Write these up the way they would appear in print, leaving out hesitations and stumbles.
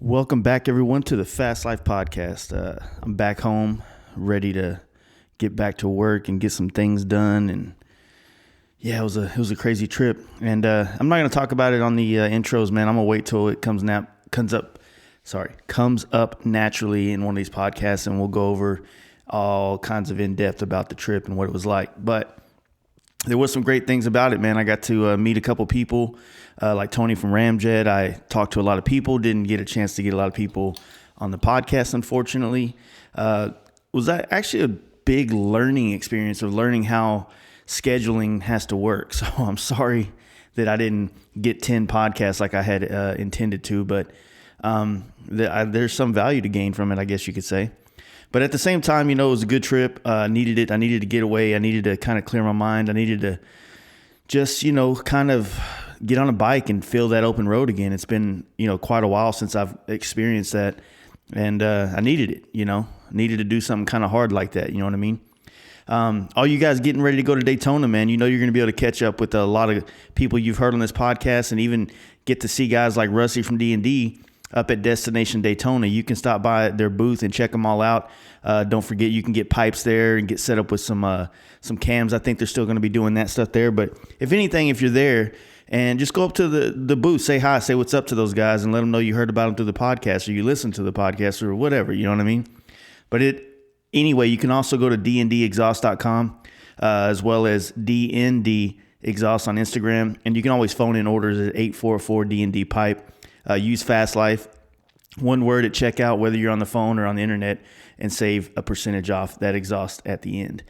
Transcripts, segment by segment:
Welcome back, everyone, to the Fast Life Podcast. I'm back home, ready to get back to work and get some things done. And yeah, it was a crazy trip. And I'm not going to talk about it on the intros, man. I'm gonna wait till it comes up naturally in one of these podcasts, and we'll go over all kinds of in depth about the trip and what it was like. But there was some great things about it, man. I got to meet a couple people, like Tony from Ramjet. I talked to a lot of people, didn't get a chance to get a lot of people on the podcast, unfortunately. Was that actually a big learning experience of learning how scheduling has to work. So I'm sorry that I didn't get 10 podcasts like I had intended to, but there's some value to gain from it, I guess you could say. But at the same time, it was a good trip. I needed it. I needed to get away. I needed to kind of clear my mind. I needed to just, kind of get on a bike and feel that open road again. It's been, quite a while since I've experienced that. And I needed it, needed to do something kind of hard like that. You know what I mean? All you guys getting ready to go to Daytona, man, you're going to be able to catch up with a lot of people you've heard on this podcast and even get to see guys like Rusty from D&D up at Destination Daytona. You can stop by their booth and check them all out. Don't forget, you can get pipes there and get set up with some cams. I think they're still going to be doing that stuff there. But if anything, if you're there, and just go up to the booth, say hi, say what's up to those guys, and let them know you heard about them through the podcast or you listened to the podcast or whatever. You know what I mean? But anyway, you can also go to dndexhaust.com as well as DND Exhaust on Instagram. And you can always phone in orders at 844-DND Pipe. Use Fast Life, one word at checkout, whether you're on the phone or on the internet, and save a percentage off that exhaust at the end.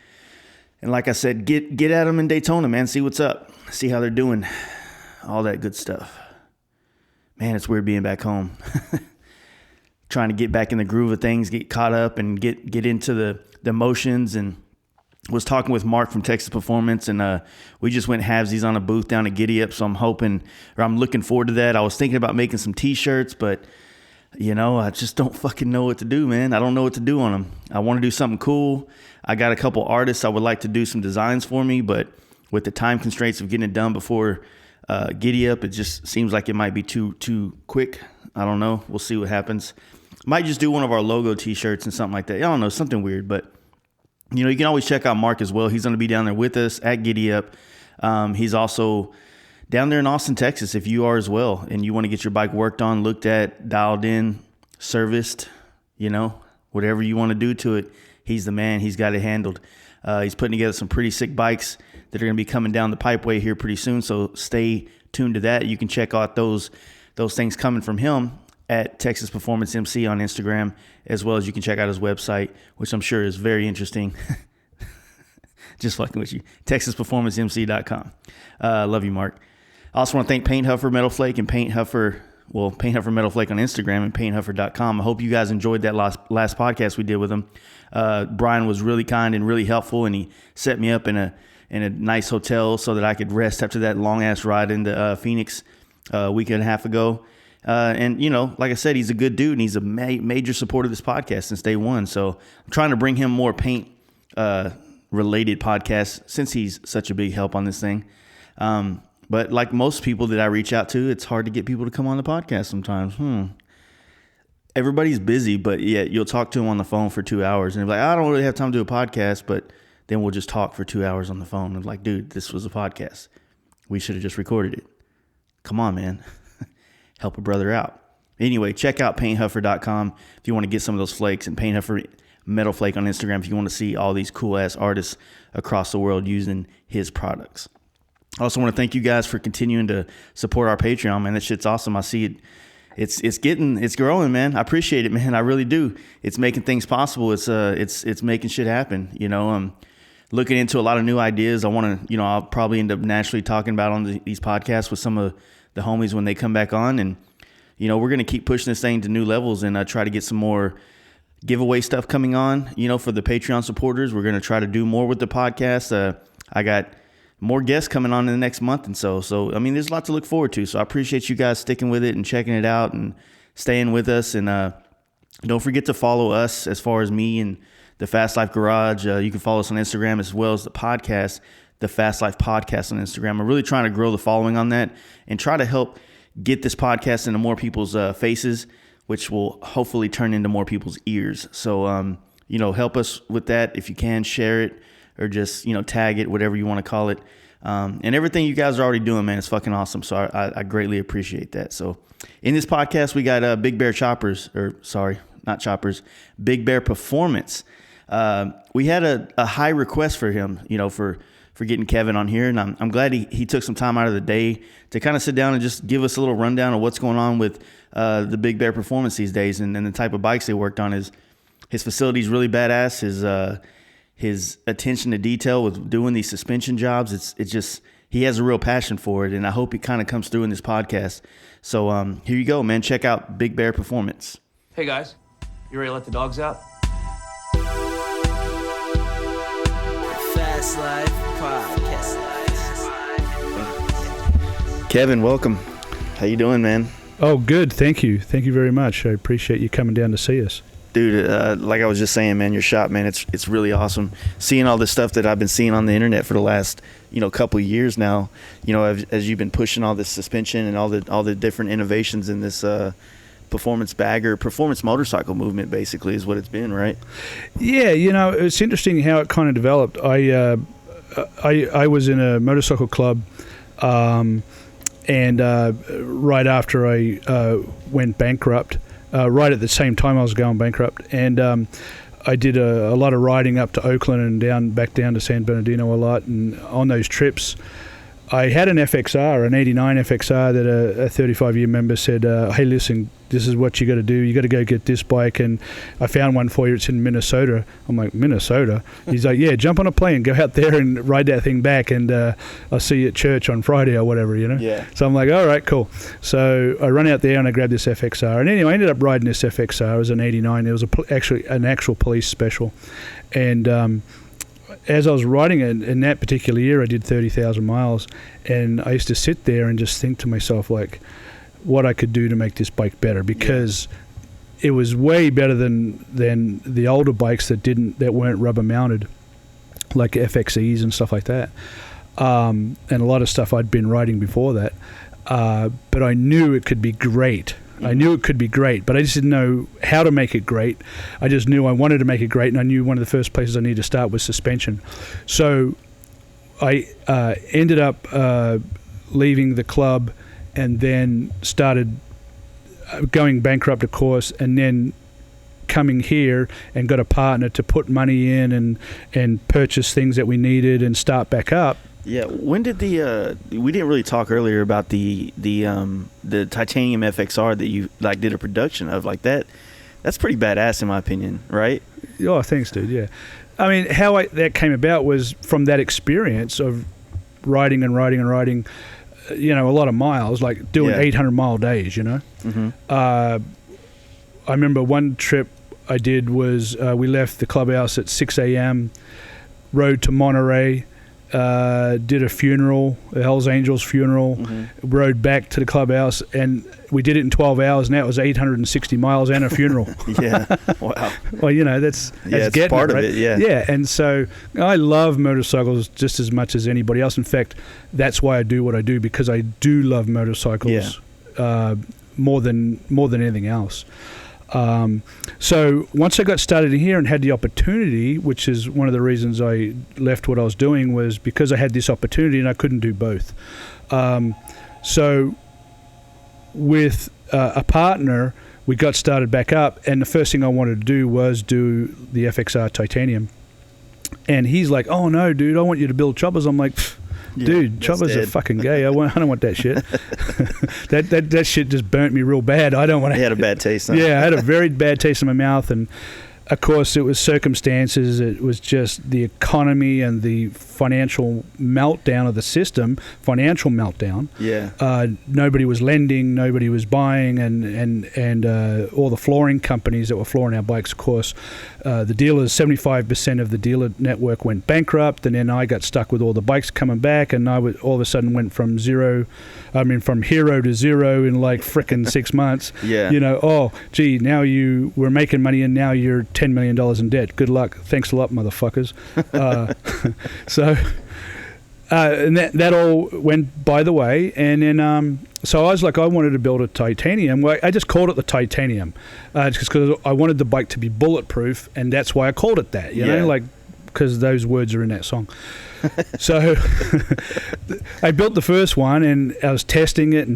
And like I said, get at them in Daytona, man. See what's up. See how they're doing. All that good stuff. Man, it's weird being back home. Trying to get back in the groove of things, get caught up and get into the motions. And was talking with Mark from Texas Performance, and we just went halvesies on a booth down at Giddy Up. So I'm looking forward to that. I was thinking about making some t-shirts, but I just don't fucking know what to do, man. I don't know what to do on them. I want to do something cool. I got a couple artists I would like to do some designs for me, but with the time constraints of getting it done before Giddy Up, it just seems like it might be too quick. I don't know. We'll see what happens. Might just do one of our logo t-shirts and something like that. I don't know, something weird, but you can always check out Mark as well. He's going to be down there with us at Giddy Up. He's also down there in Austin, Texas, if you are as well, and you want to get your bike worked on, looked at, dialed in, serviced, whatever you want to do to it, he's the man. He's got it handled. He's putting together some pretty sick bikes that are going to be coming down the pipeway here pretty soon, so stay tuned to that. You can check out those things coming from him at Texas Performance MC on Instagram, as well as you can check out his website, which I'm sure is very interesting. Just fucking with you. TexasPerformanceMC.com. Love you, Mark. I also want to thank Paint Huffer Metal Flake and Paint Huffer Metal Flake on Instagram and PaintHuffer.com. I hope you guys enjoyed that last podcast we did with him. Brian was really kind and really helpful, and he set me up in a nice hotel so that I could rest after that long ass ride into Phoenix a week and a half ago. And like I said, he's a good dude, and he's a major supporter of this podcast since day one. So I'm trying to bring him more paint related podcasts since he's such a big help on this thing. But like most people that I reach out to, it's hard to get people to come on the podcast sometimes. Everybody's busy, but yeah, you'll talk to them on the phone for 2 hours and they're like, I don't really have time to do a podcast, but then we'll just talk for 2 hours on the phone. And like, dude, this was a podcast. We should have just recorded it. Come on, man. Help a brother out. Anyway, check out PaintHuffer.com if you want to get some of those flakes, and Paint Huffer Metal Flake on Instagram if you want to see all these cool ass artists across the world using his products. I also want to thank you guys for continuing to support our Patreon, man. That shit's awesome. I see it. It's growing, man. I appreciate it, man. I really do. It's making things possible. It's making shit happen. I'm looking into a lot of new ideas. I want to, I'll probably end up naturally talking about on these podcasts with some of the homies when they come back on. And, we're going to keep pushing this thing to new levels and try to get some more giveaway stuff coming on, for the Patreon supporters. We're going to try to do more with the podcast. I got more guests coming on in the next month and so, there's a lot to look forward to. So I appreciate you guys sticking with it and checking it out and staying with us. And don't forget to follow us as far as me and the Fast Life Garage. You can follow us on Instagram as well as the podcast, the Fast Life Podcast on Instagram. I'm really trying to grow the following on that and try to help get this podcast into more people's faces. which will hopefully turn into more people's ears. So, help us with that. If you can, share it or just, tag it, whatever you want to call it. And everything you guys are already doing, man, is fucking awesome. So I greatly appreciate that. So in this podcast, we got Big Bear Choppers, not Choppers, Big Bear Performance. We had a high request for him, for getting Kevin on here. And I'm glad he took some time out of the day to kind of sit down and just give us a little rundown of what's going on with the Big Bear Performance these days and the type of bikes they worked on. His facility's really badass. His attention to detail with doing these suspension jobs, it's just, he has a real passion for it. And I hope it kind of comes through in this podcast. So here you go, man. Check out Big Bear Performance. Hey guys, you ready to let the dogs out? Fast Life Podcast. Kevin, welcome. How you doing, man? Oh, good. Thank you. Thank you very much. I appreciate you coming down to see us. Dude, like I was just saying, man, your shop, man, it's really awesome. Seeing all this stuff that I've been seeing on the internet for the last, couple of years now, as you've been pushing all this suspension and all the different innovations in this performance bagger, performance motorcycle movement, basically, is what it's been, right? Yeah, it's interesting how it kind of developed. I was in a motorcycle club, and right after I went bankrupt, right at the same time I was going bankrupt, and I did a lot of riding up to Oakland and back down to San Bernardino a lot, and on those trips I had an FXR, an 89 FXR that a 35-year member said, hey, listen, this is what you got to do. You got to go get this bike, and I found one for you. It's in Minnesota. I'm like, Minnesota? He's like, yeah, jump on a plane, go out there and ride that thing back, and I'll see you at church on Friday or whatever, Yeah. So I'm like, all right, cool. So I run out there and I grab this FXR. And anyway, I ended up riding this FXR. It was an 89. It was actually an actual police special. And as I was riding it in that particular year, I did 30,000 miles, and I used to sit there and just think to myself, like, what I could do to make this bike better, because it was way better than the older bikes that weren't rubber mounted, like FXEs and stuff like that, and a lot of stuff I'd been riding before that. But I knew it could be great. I knew it could be great, but I just didn't know how to make it great. I just knew I wanted to make it great, and I knew one of the first places I needed to start was suspension. So I ended up leaving the club and then started going bankrupt, of course, and then coming here and got a partner to put money in and purchase things that we needed and start back up. Yeah, when did we didn't really talk earlier about the titanium FXR that you did a production of like that. That's pretty badass in my opinion, right? Oh, thanks, dude. Yeah, I mean, how that came about was from that experience of riding, a lot of miles, like doing 800-mile days. Mm-hmm. I remember one trip I did was we left the clubhouse at 6 a.m., rode to Monterey. Did a funeral, a Hells Angels funeral, rode back to the clubhouse, and we did it in 12 hours, and that was 860 miles and a funeral. Yeah, wow. Well, that's getting part it, right? of it, yeah. Yeah, and so I love motorcycles just as much as anybody else. In fact, that's why I do what I do, because I do love motorcycles more than anything else. So once I got started in here and had the opportunity, which is one of the reasons I left what I was doing, was because I had this opportunity and I couldn't do both. So with a partner, we got started back up, and the first thing I wanted to do was do the FXR Titanium. And he's like, oh no, dude, I want you to build choppers. I'm like, dude, choppers are fucking gay. I don't want that shit. that shit just burnt me real bad. I don't want to. You had a bad taste. Yeah, I had a very bad taste in my mouth, and of course, it was circumstances. It was just the economy and the financial meltdown of the system. Financial meltdown. Yeah. Nobody was lending. Nobody was buying, and all the flooring companies that were flooring our bikes, of course, the dealers. 75% of the dealer network went bankrupt, and then I got stuck with all the bikes coming back, and I all of a sudden went from from hero to zero in like frickin' 6 months. Yeah. Oh, gee, now you were making money and now you're $10 million in debt. Good luck. Thanks a lot, motherfuckers. So And that all went by the way. And then, so I was like, I wanted to build a titanium. Well, I just called it the titanium, just because I wanted the bike to be bulletproof, and that's why I called it that. You know, like because those words are in that song. So I built the first one, and I was testing it,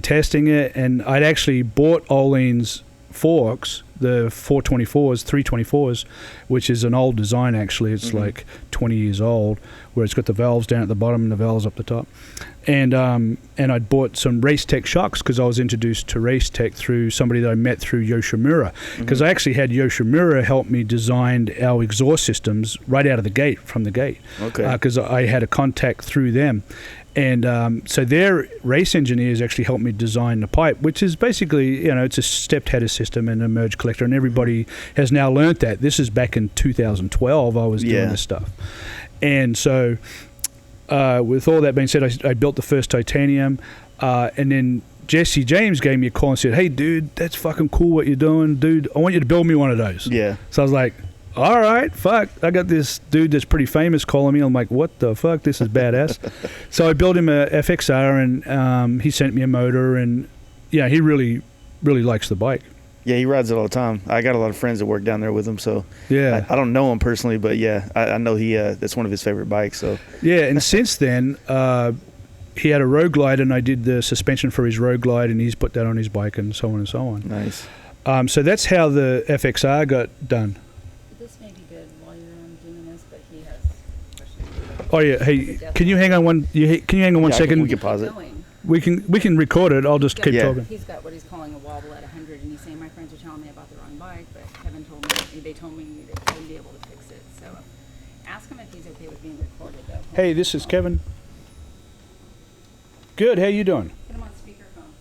and I'd actually bought Olean's forks, the 424s, 324s, which is an old design actually. It's like 20 years old, where it's got the valves down at the bottom and the valves up the top. And I'd bought some Race Tech shocks because I was introduced to Race Tech through somebody that I met through Yoshimura. Because I actually had Yoshimura help me design our exhaust systems right out of the gate, from the gate. Okay. Because I had a contact through them. And so their race engineers actually helped me design the pipe, which is basically, you know, it's a stepped header system and a merge collector, and everybody has now learnt that. This is back in 2012 I was doing this stuff. And so with all that being said, I built the first titanium, and then Jesse James gave me a call and said, "Hey, dude, that's fucking cool what you're doing. Dude, I want you to build me one of those." Yeah. So I was like, all right, fuck. I got this dude that's pretty famous calling me. I'm like, what the fuck? This is badass. So I built him a FXR, and he sent me a motor, and yeah, he really, really likes the bike. Yeah, he rides it all the time. I got a lot of friends that work down there with him, so Yeah. I don't know him personally, but yeah, I know he that's one of his favorite bikes. So Yeah, and since then, he had a Road Glide, and I did the suspension for his Road Glide, and he's put that on his bike, and so on and so on. nice. So that's how the FXR got done. This may be good while you're doing this, but he has questions. Oh yeah, hey, can you hang on one? Can you hang on one Yeah, second? we can pause it. Going. We can record it. I'll just keep Yeah. talking. He's got what he's calling a wobble at 100, and he's saying my friends are telling me about the wrong bike, but Kevin told me they told me that he wouldn't be able to fix it. So ask him if he's okay with being recorded, though. Hey, this is Kevin. Good. How you doing? Put him on speakerphone.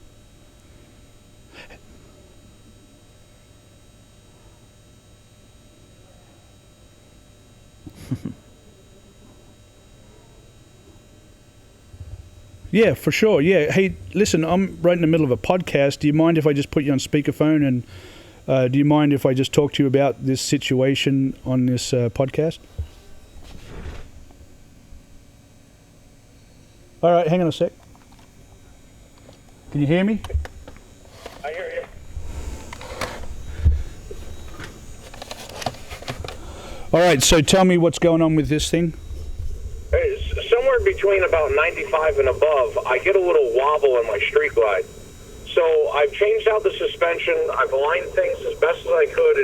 Yeah, for sure. Yeah. Hey, listen, I'm right in the middle of a podcast. Do you mind if I just put you on speakerphone? And do you mind if I just talk to you about this situation on this podcast? All right, hang on a sec. Can you hear me? I hear you. All right, so tell me what's going on with this thing. Somewhere between about 95 and above, I get a little wobble in my street glide. So I've changed out the suspension. I've aligned things as best as I could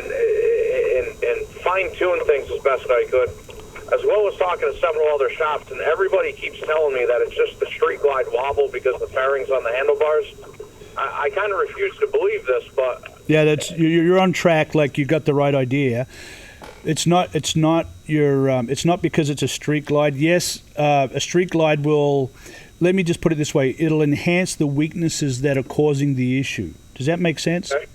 and fine-tuned things as best as I could, as well as talking to several other shops. And everybody keeps telling me that it's just the street glide wobble because the fairings on the handlebars. I kind of refuse to believe this, but Yeah, that's you're on track. Like you got the right idea. It's not because it's a street glide. Yes, a street glide will. Let me just put it this way: it'll enhance the weaknesses that are causing the issue. Does that make sense? okay.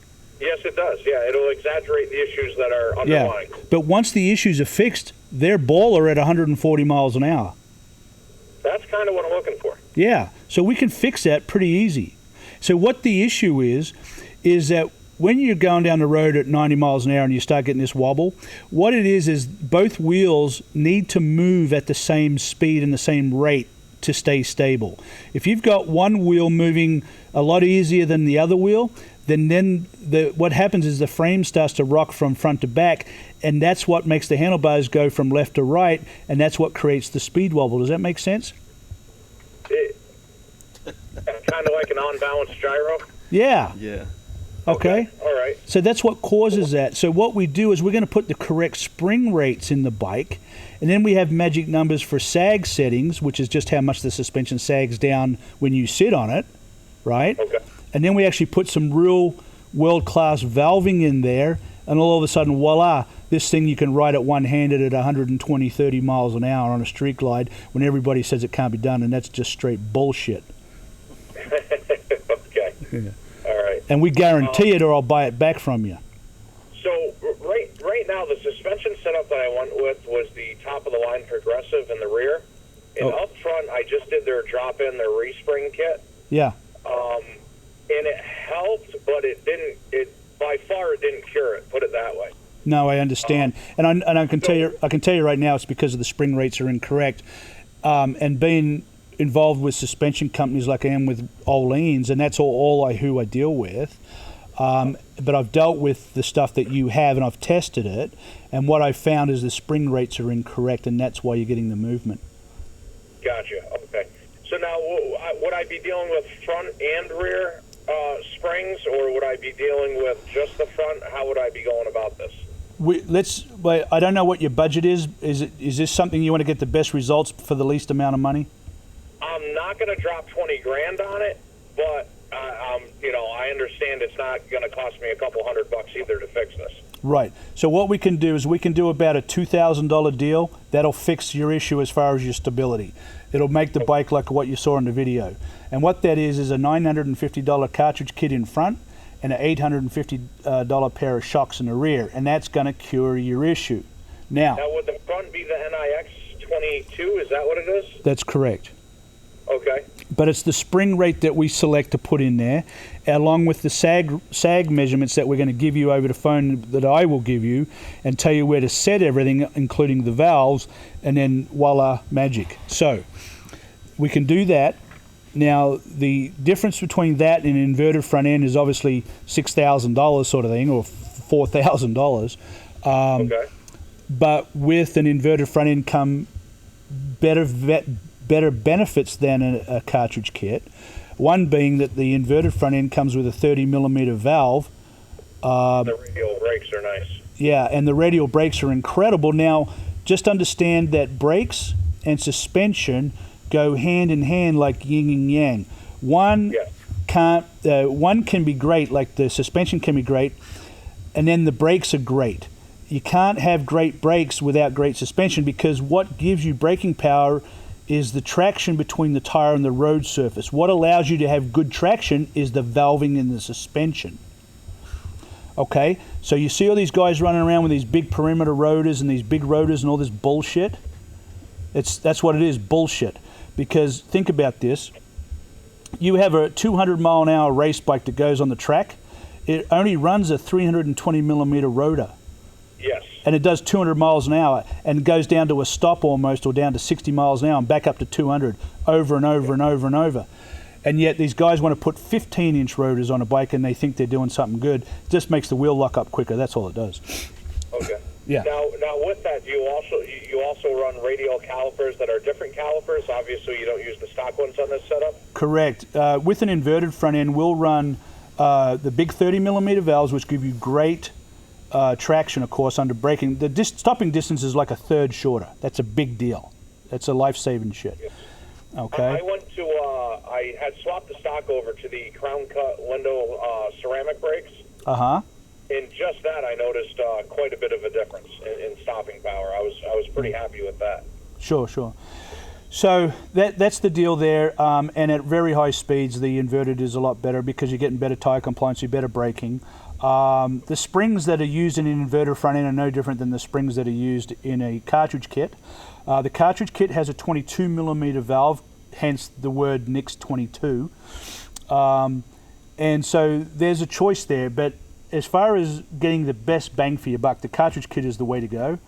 Yes, it does. Yeah, it'll exaggerate the issues that are underlying. Yeah. But once the issues are fixed, they're baller at 140 miles an hour. That's kind of what I'm looking for. Yeah. So we can fix that pretty easy. So what the issue is that when you're going down the road at 90 miles an hour and you start getting this wobble, what it is both wheels need to move at the same speed and the same rate to stay stable. If you've got one wheel moving a lot easier than the other wheel, then what happens is the frame starts to rock from front to back, and that's what makes the handlebars go from left to right, and that's what creates the speed wobble. Does that make sense? Kind of like an unbalanced gyro. Yeah. Yeah. Okay. All right. So that's what causes that. So what we do is we're going to put the correct spring rates in the bike, and then we have magic numbers for sag settings, which is just how much the suspension sags down when you sit on it, right? Okay. And then we actually put some real world-class valving in there, and all of a sudden, voila, this thing you can ride it one-handed at 120, 30 miles an hour on a street glide when everybody says it can't be done, and that's just straight bullshit. Okay. Yeah. All right. And we guarantee it, or I'll buy it back from you. So right now, the suspension setup that I went with was the top-of-the-line progressive in the rear. And Oh. up front, I just did their drop-in, their respring kit. Yeah. And it helped, but it didn't. It by far it didn't cure it. Put it that way. No, I understand, and I can tell you right now it's because of the spring rates are incorrect, and being involved with suspension companies like I am with Oleans, and that's all who I deal with. But I've dealt with the stuff that you have, and I've tested it, and what I've found is the spring rates are incorrect, and that's why you're getting the movement. Gotcha. Okay. So now, would I be dealing with front and rear springs, or would I be dealing with just the front? How would I be going about this? I don't know what your budget is. Is this something you want to get the best results for the least amount of money? I'm not going to drop 20 grand on it, but I understand it's not going to cost me a couple $100 either to fix this. Right. So what we can do is we can do about a $2,000 deal. That'll fix your issue as far as your stability. It'll make the bike like what you saw in the video. And what that is a $950 cartridge kit in front and an $850 pair of shocks in the rear, and that's going to cure your issue. Now, would the front be the NIX 22? Is that what it is? That's correct. Okay. But it's the spring rate that we select to put in there, along with the sag measurements that we're going to give you over the phone that I will give you, and tell you where to set everything, including the valves, and then voila, magic. So we can do that. Now, the difference between that and an inverted front end is obviously $6,000 sort of thing, or $4,000. Okay. But with an inverted front end come better benefits than a cartridge kit. One being that the inverted front end comes with a 30mm valve. The radial brakes are nice. Yeah, and the radial brakes are incredible. Now, just understand that brakes and suspension go hand in hand like yin and yang. One can be great, like the suspension can be great, and then the brakes are great. You can't have great brakes without great suspension, because what gives you braking power is the traction between the tire and the road surface. What allows you to have good traction is the valving in the suspension. Okay, so you see all these guys running around with these big perimeter rotors and these big rotors and all this bullshit? That's what it is, bullshit. Because think about this. You have a 200-mile-an-hour race bike that goes on the track. It only runs a 320mm rotor. Yes. And it does 200 miles an hour and goes down to a stop almost, or down to 60 miles an hour and back up to 200 over and over and over and over. And yet these guys want to put 15-inch rotors on a bike and they think they're doing something good. It just makes the wheel lock up quicker. That's all it does. Okay. Yeah. Now with that, do you also run radial calipers that are different calipers? Obviously, you don't use the stock ones on this setup. Correct. With an inverted front end, we'll run the big 30mm valves, which give you great traction, of course, under braking. The stopping distance is like a third shorter. That's a big deal. That's a life-saving shit. Yes. Okay. I had swapped the stock over to the crown cut window ceramic brakes. Uh-huh. In just that, I noticed quite a bit of a difference in stopping power. I was pretty happy with that. Sure. So that's the deal there. And at very high speeds, the inverted is a lot better because you're getting better tire compliance, you're better braking. The springs that are used in an inverted front end are no different than the springs that are used in a cartridge kit. The cartridge kit has a 22mm valve, hence the word NIX 22. And so there's a choice there, but as far as getting the best bang for your buck, the cartridge kit is the way to go,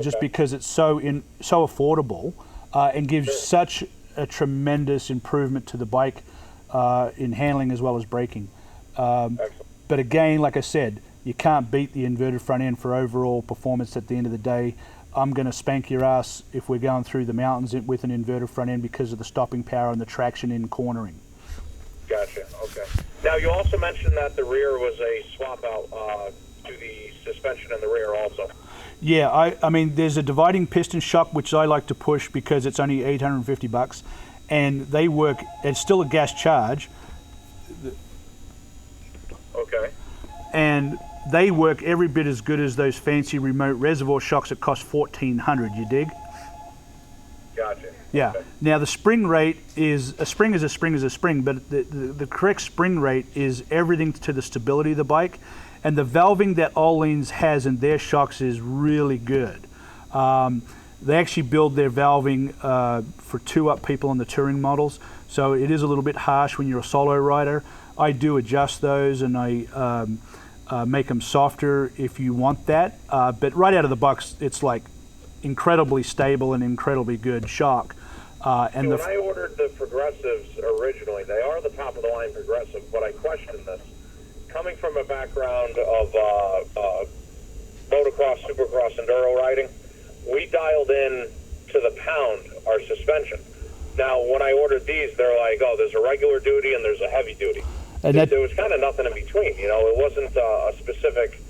just because it's so affordable and gives such a tremendous improvement to the bike in handling as well as braking. But again, like I said, you can't beat the inverted front end for overall performance at the end of the day. I'm going to spank your ass if we're going through the mountains with an inverted front end because of the stopping power and the traction in cornering. Gotcha. Okay. Now, you also mentioned that the rear was a swap out to the suspension in the rear also. Yeah, I mean, there's a dividing piston shock, which I like to push because it's only $850, and they work, it's still a gas charge. Okay. And they work every bit as good as those fancy remote reservoir shocks that cost $1,400, you dig? Gotcha. Yeah. Okay. Now the spring rate is a spring, but the correct spring rate is everything to the stability of the bike, and the valving that Oleans has in their shocks is really good. They actually build their valving for 2-up people on the touring models, so it is a little bit harsh when you're a solo rider. I do adjust those and I make them softer if you want that, but right out of the box it's like incredibly stable and incredibly good shock. And when I ordered the Progressives originally, they are the top-of-the-line Progressive, but I questioned this. Coming from a background of motocross, supercross, enduro riding, we dialed in to the pound our suspension. Now, when I ordered these, they're like, oh, there's a regular duty and there's a heavy duty. And there was kind of nothing in between, you know. It wasn't a specific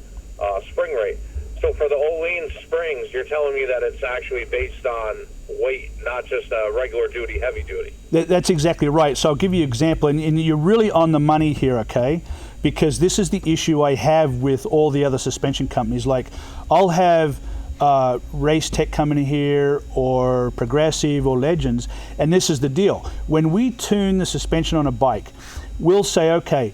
spring rate. So for the Olean springs, you're telling me that it's actually based on weight, not just a regular duty, heavy duty. That's exactly right. So I'll give you an example, and you're really on the money here, okay? Because this is the issue I have with all the other suspension companies. Like, I'll have Race Tech coming in here, or Progressive, or Legends, and this is the deal. When we tune the suspension on a bike, we'll say, okay,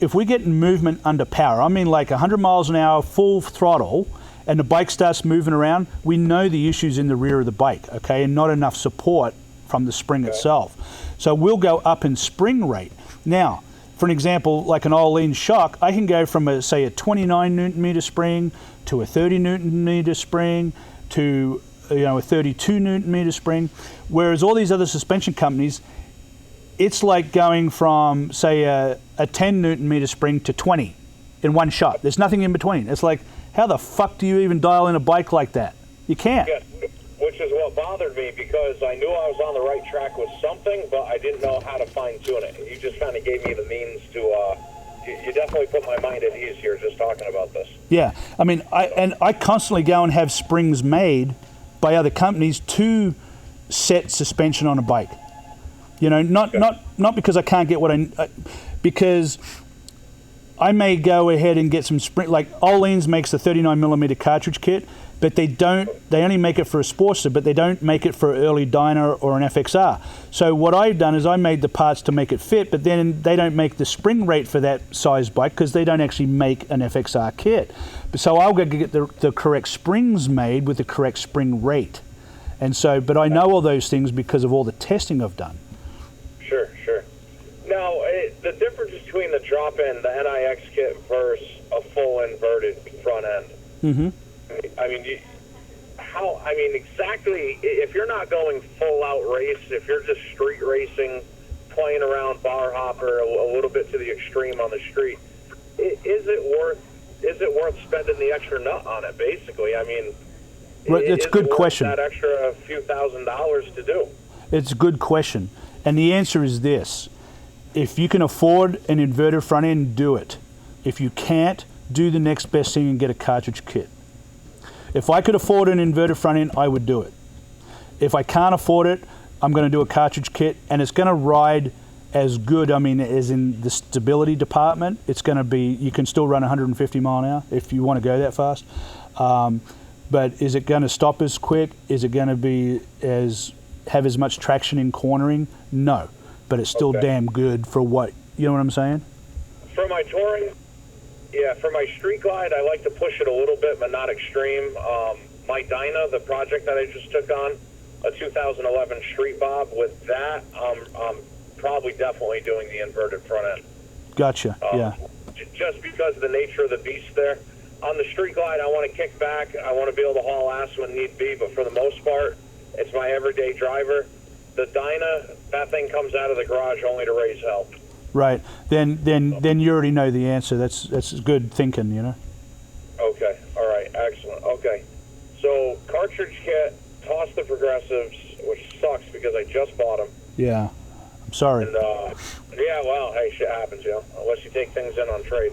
if we get movement under power, I mean like 100 miles an hour, full throttle, and the bike starts moving around, we know the issue's in the rear of the bike, okay, and not enough support from the spring itself. So we'll go up in spring rate. Now, for an example, like an all-in shock, I can go from, say, a 29 Newton meter spring to a 30 Newton meter spring to, a 32 Newton meter spring, whereas all these other suspension companies, it's like going from, say, a 10 Newton meter spring to 20 in one shot. There's nothing in between. It's like, how the fuck do you even dial in a bike like that? You can't. Yeah, which is what bothered me, because I knew I was on the right track with something, but I didn't know how to fine-tune it. You just kind of gave me the means to, you definitely put my mind at ease here just talking about this. Yeah, I mean, I constantly go and have springs made by other companies to set suspension on a bike. You know, not because I can't get what because I may go ahead and get some spring, like Olean's makes the 39 millimeter cartridge kit, but they only make it for a Sportster, but they don't make it for an early Dyna or an FXR. So what I've done is I made the parts to make it fit, but then they don't make the spring rate for that size bike because they don't actually make an FXR kit. So I'll go get the correct springs made with the correct spring rate. And so, but I know all those things because of all the testing I've done. Sure. Now, the difference between the drop-in, the NIX kit versus a full inverted front end. Mm-hmm. I mean, exactly, if you're not going full-out race, if you're just street racing, playing around bar hopper a little bit to the extreme on the street, is it worth spending the extra nut on it, basically? I mean, that's a good question. That extra few $1,000s to do? It's a good question. And the answer is this. If you can afford an inverted front end, do it. If you can't, do the next best thing and get a cartridge kit. If I could afford an inverted front end, I would do it. If I can't afford it, I'm going to do a cartridge kit, and it's going to ride as good, as in the stability department. It's going to be, you can still run 150 mile an hour if you want to go that fast. But is it going to stop as quick? Is it going to have as much traction in cornering? No. But it's still damn good for what, you know what I'm saying? For my touring, for my street glide, I like to push it a little bit, but not extreme. My Dyna, the project that I just took on, a 2011 Street Bob, with that, I'm probably definitely doing the inverted front end. Gotcha, yeah. Just because of the nature of the beast there. On the street glide, I want to kick back. I want to be able to haul ass when need be, but for the most part, it's my everyday driver. The Dyna, that thing comes out of the garage only to raise hell. Right. Then you already know the answer. That's good thinking, you know. Okay. All right. Excellent. Okay. So cartridge kit, toss the Progressives, which sucks because I just bought them. Yeah. I'm sorry. And well, hey, shit happens, unless you take things in on trade.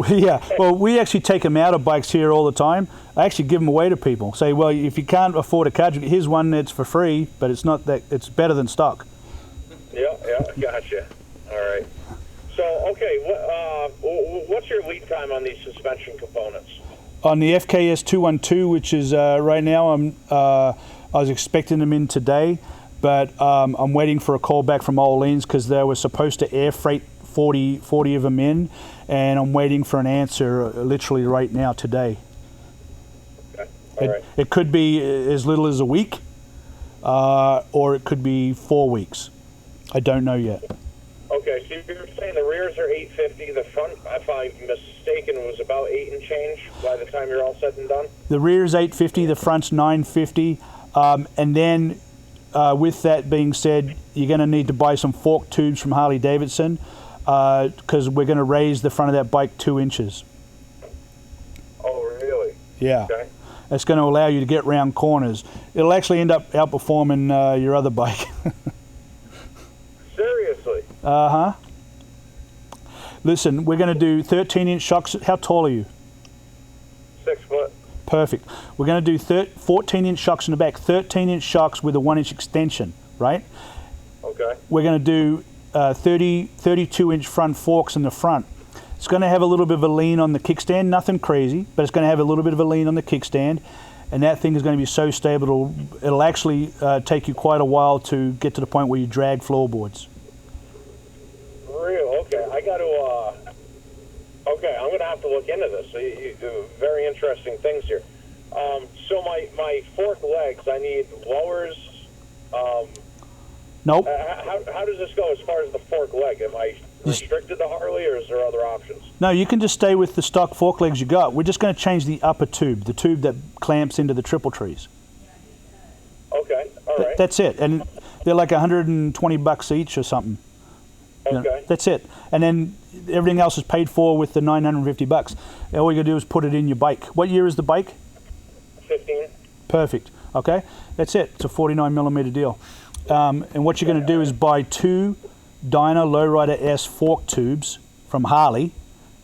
Yeah. Well, we actually take them out of bikes here all the time. I actually give them away to people. Say, well, if you can't afford a cartridge, here's one that's for free, but it's not that. It's better than stock. Yeah. Gotcha. All right. So, okay, what's your lead time on these suspension components? On the FKS 212, which is right now, I was expecting them in today, but I'm waiting for a call back from Olean's because they were supposed to air freight 40 of them in, and I'm waiting for an answer literally right now today. Okay. All right. It could be as little as a week, or it could be 4 weeks. I don't know yet. Okay, so you're saying the rears are 850, the front, if I'm mistaken, was about 8 and change by the time you're all said and done? The rear's 850, the front's 950. And then, with that being said, you're going to need to buy some fork tubes from Harley Davidson because we're going to raise the front of that bike 2 inches. Oh, really? Yeah. Okay. It's going to allow you to get round corners. It'll actually end up outperforming your other bike. Seriously? Uh-huh. Listen, we're going to do 13-inch shocks. How tall are you? 6 foot. Perfect. We're going to do 14-inch shocks in the back, 13-inch shocks with a 1-inch extension, right? Okay. We're going to do 32-inch front forks in the front. It's going to have a little bit of a lean on the kickstand, nothing crazy, but it's going to have a little bit of a lean on the kickstand, and that thing is going to be so stable, it'll actually take you quite a while to get to the point where you drag floorboards. Real? Okay. I got to. Okay, I'm going to have to look into this. You do very interesting things here. So my fork legs, I need lowers. Nope. How does this go as far as the fork leg? Am I restricted to Harley, or is there other options? No, you can just stay with the stock fork legs you got. We're just going to change the upper tube, the tube that clamps into the triple trees. Okay, all right. That's it. And they're like $120 each or something. You know, Okay. that's it. And then everything else is paid for with the $950. And all you got to do is put it in your bike. What year is the bike? 15. Perfect. Okay, that's it. It's a 49 millimeter deal. And what you're going to do is buy 2 Dyna Lowrider S fork tubes from Harley,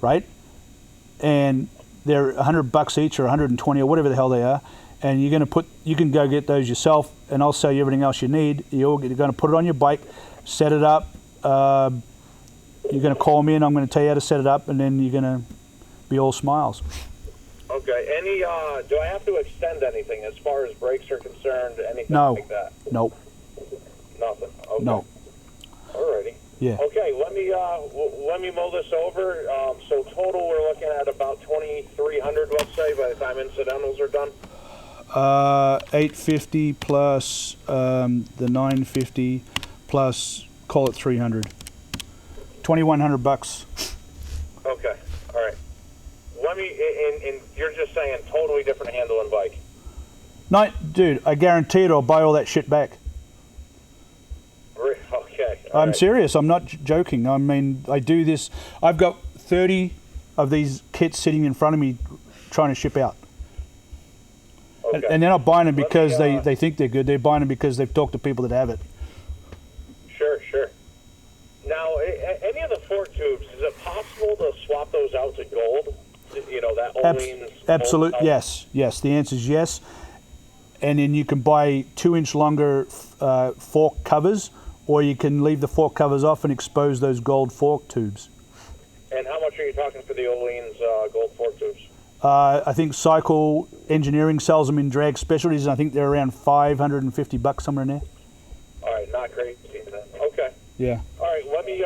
right? And they're $100 each or 120 or whatever the hell they are. And you're going to you can go get those yourself, and I'll sell you everything else you need. You're going to put it on your bike, set it up. You're going to call me, and I'm going to tell you how to set it up, and then you're going to be all smiles. Okay. Do I have to extend anything as far as brakes are concerned? Anything No. like that? Nope. Nothing. Okay. No. Alrighty. Yeah. Okay. Let me mull this over. So total, we're looking at about 2,300, let's say, by the time incidentals are done. 850 plus the 950 plus, call it 300. $2,100. Okay. All right. Let me. And you're just saying totally different handle and bike. No, dude, I guarantee it. I'll buy all that shit back. Okay. all I'm right. serious. I'm not joking. I mean, I do this. I've got 30 of these kits sitting in front of me trying to ship out. Okay. And they're not buying them because Let me, they think they're good. They're buying them because they've talked to people that have it. Sure. Now, any of the fork tubes, is it possible to swap those out to gold? You know, that Olean's Absolute. gold Yes. The answer is yes. And then you can buy 2-inch longer fork covers, or you can leave the fork covers off and expose those gold fork tubes. And how much are you talking for the Olean's gold fork tubes? I think Cycle Engineering sells them in drag specialties, and I think they're around $550 somewhere in there. All right, not crazy then. Okay. Yeah. All right, let me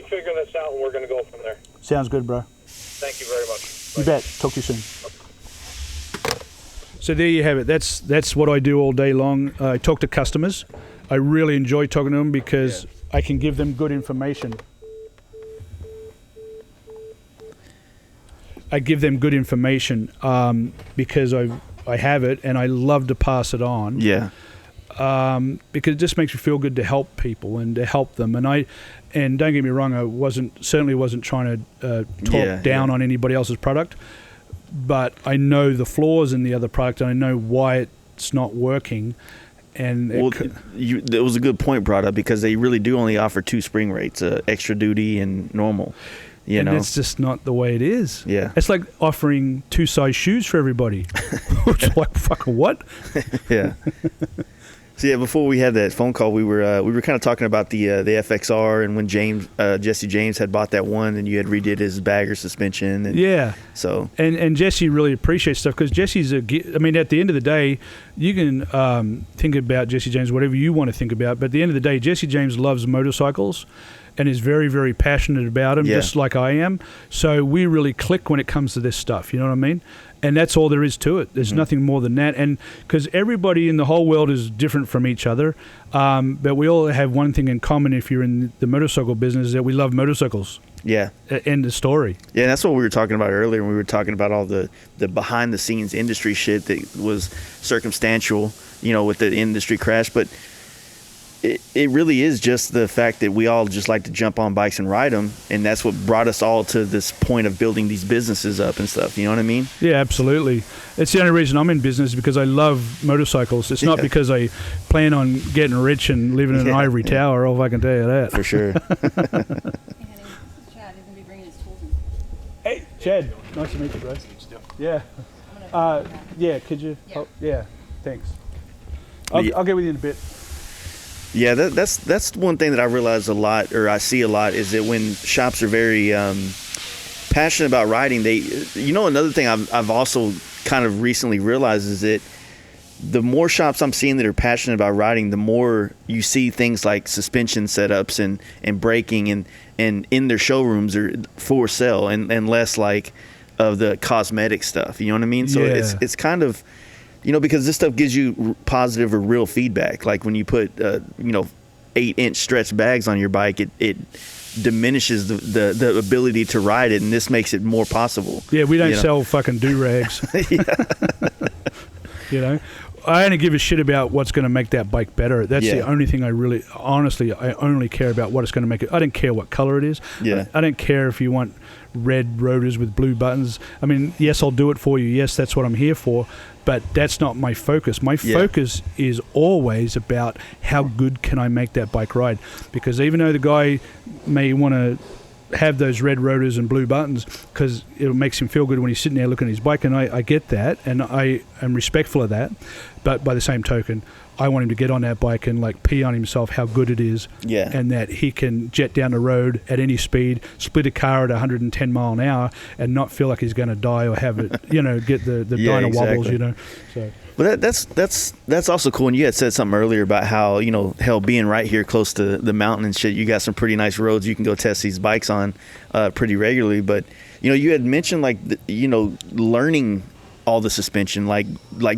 figure this out, and we're going to go from there. Sounds good, bro. Thank you very much. You bet. Talk to you soon. So there you have it. That's what I do all day long. I talk to customers. I really enjoy talking to them because I can give them good information. I give them good information because I have it and I love to pass it on. Yeah. Because it just makes me feel good to help people and to help them. And don't get me wrong, I certainly wasn't trying to talk down on anybody else's product, but I know the flaws in the other product and I know why it's not working. And it was a good point brought up because they really do only offer 2 spring rates, extra duty and normal. You know, it's just not the way it is. Yeah. It's like offering 2 size shoes for everybody. It's like, fucking what? Yeah. So yeah, before we had that phone call, we were kind of talking about the FXR and when Jesse James had bought that one and you had redid his bagger suspension. And yeah. So and Jesse really appreciates stuff because Jesse's at the end of the day, you can think about Jesse James whatever you want to think about, but at the end of the day, Jesse James loves motorcycles and is very, very passionate about them, just like I am. So we really click when it comes to this stuff. You know what I mean? And that's all there is to it. There's nothing more than that. And because everybody in the whole world is different from each other, but we all have one thing in common if you're in the motorcycle business, is that we love motorcycles. Yeah. End of story. Yeah, and that's what we were talking about earlier when we were talking about all the behind-the-scenes industry shit that was circumstantial with the industry crash. But it really is just the fact that we all just like to jump on bikes and ride them, and that's what brought us all to this point of building these businesses up and stuff. You know what I mean? Yeah, absolutely. It's the only reason I'm in business, because I love motorcycles. It's not because I plan on getting rich and living in an ivory tower. If I can tell you that. For sure. Hey, honey, this is Chad. He's gonna be bringing his tools in. Hey, Chad. Nice to meet you, bro. Yeah. Yeah. Could you? Yeah. Oh, yeah. Thanks. Yeah. I'll get with you in a bit. Yeah, that's one thing that I realize a lot, or I see a lot, is that when shops are very passionate about riding, another thing I've also kind of recently realized is that the more shops I'm seeing that are passionate about riding, the more you see things like suspension setups and braking and in their showrooms are for sale, and less like of the cosmetic stuff. You know what I mean? So it's kind of, because this stuff gives you positive or real feedback. Like when you put 8-inch stretch bags on your bike, it diminishes the ability to ride it, and this makes it more possible. Yeah, we don't sell fucking do-rags. I only give a shit about what's going to make that bike better. That's the only thing I only care about what it's going to make it. I don't care what color it is. Yeah. I don't care if you want red rotors with blue buttons. I mean, yes, I'll do it for you. Yes, that's what I'm here for. But that's not my focus. My focus is always about how good can I make that bike ride. Because even though the guy may want to have those red rotors and blue buttons because it makes him feel good when he's sitting there looking at his bike, and I get that, and I am respectful of that, but by the same token, I want him to get on that bike and like pee on himself how good it is, and that he can jet down the road at any speed, split a car at 110 mile an hour, and not feel like he's going to die or have it, get the dyno wobbles, So. Well, that's also cool. And you had said something earlier about how, hell, being right here close to the mountain and shit, you got some pretty nice roads you can go test these bikes on pretty regularly. But, you had mentioned like, learning all the suspension, like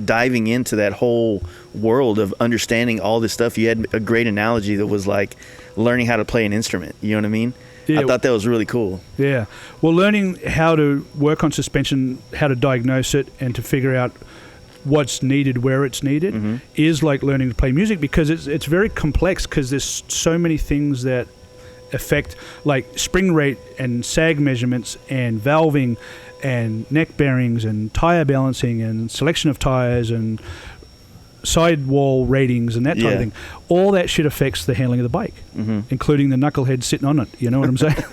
diving into that whole world of understanding all this stuff. You had a great analogy that was like learning how to play an instrument. You know what I mean? Yeah. I thought that was really cool. Yeah. Well, learning how to work on suspension, how to diagnose it, and to figure out what's needed where it's needed is like learning to play music, because it's very complex, because there's so many things that affect, like spring rate and sag measurements and valving and neck bearings and tire balancing and selection of tires and sidewall ratings and that type of thing. All that shit affects the handling of the bike, including the knucklehead sitting on it. You know what I'm saying?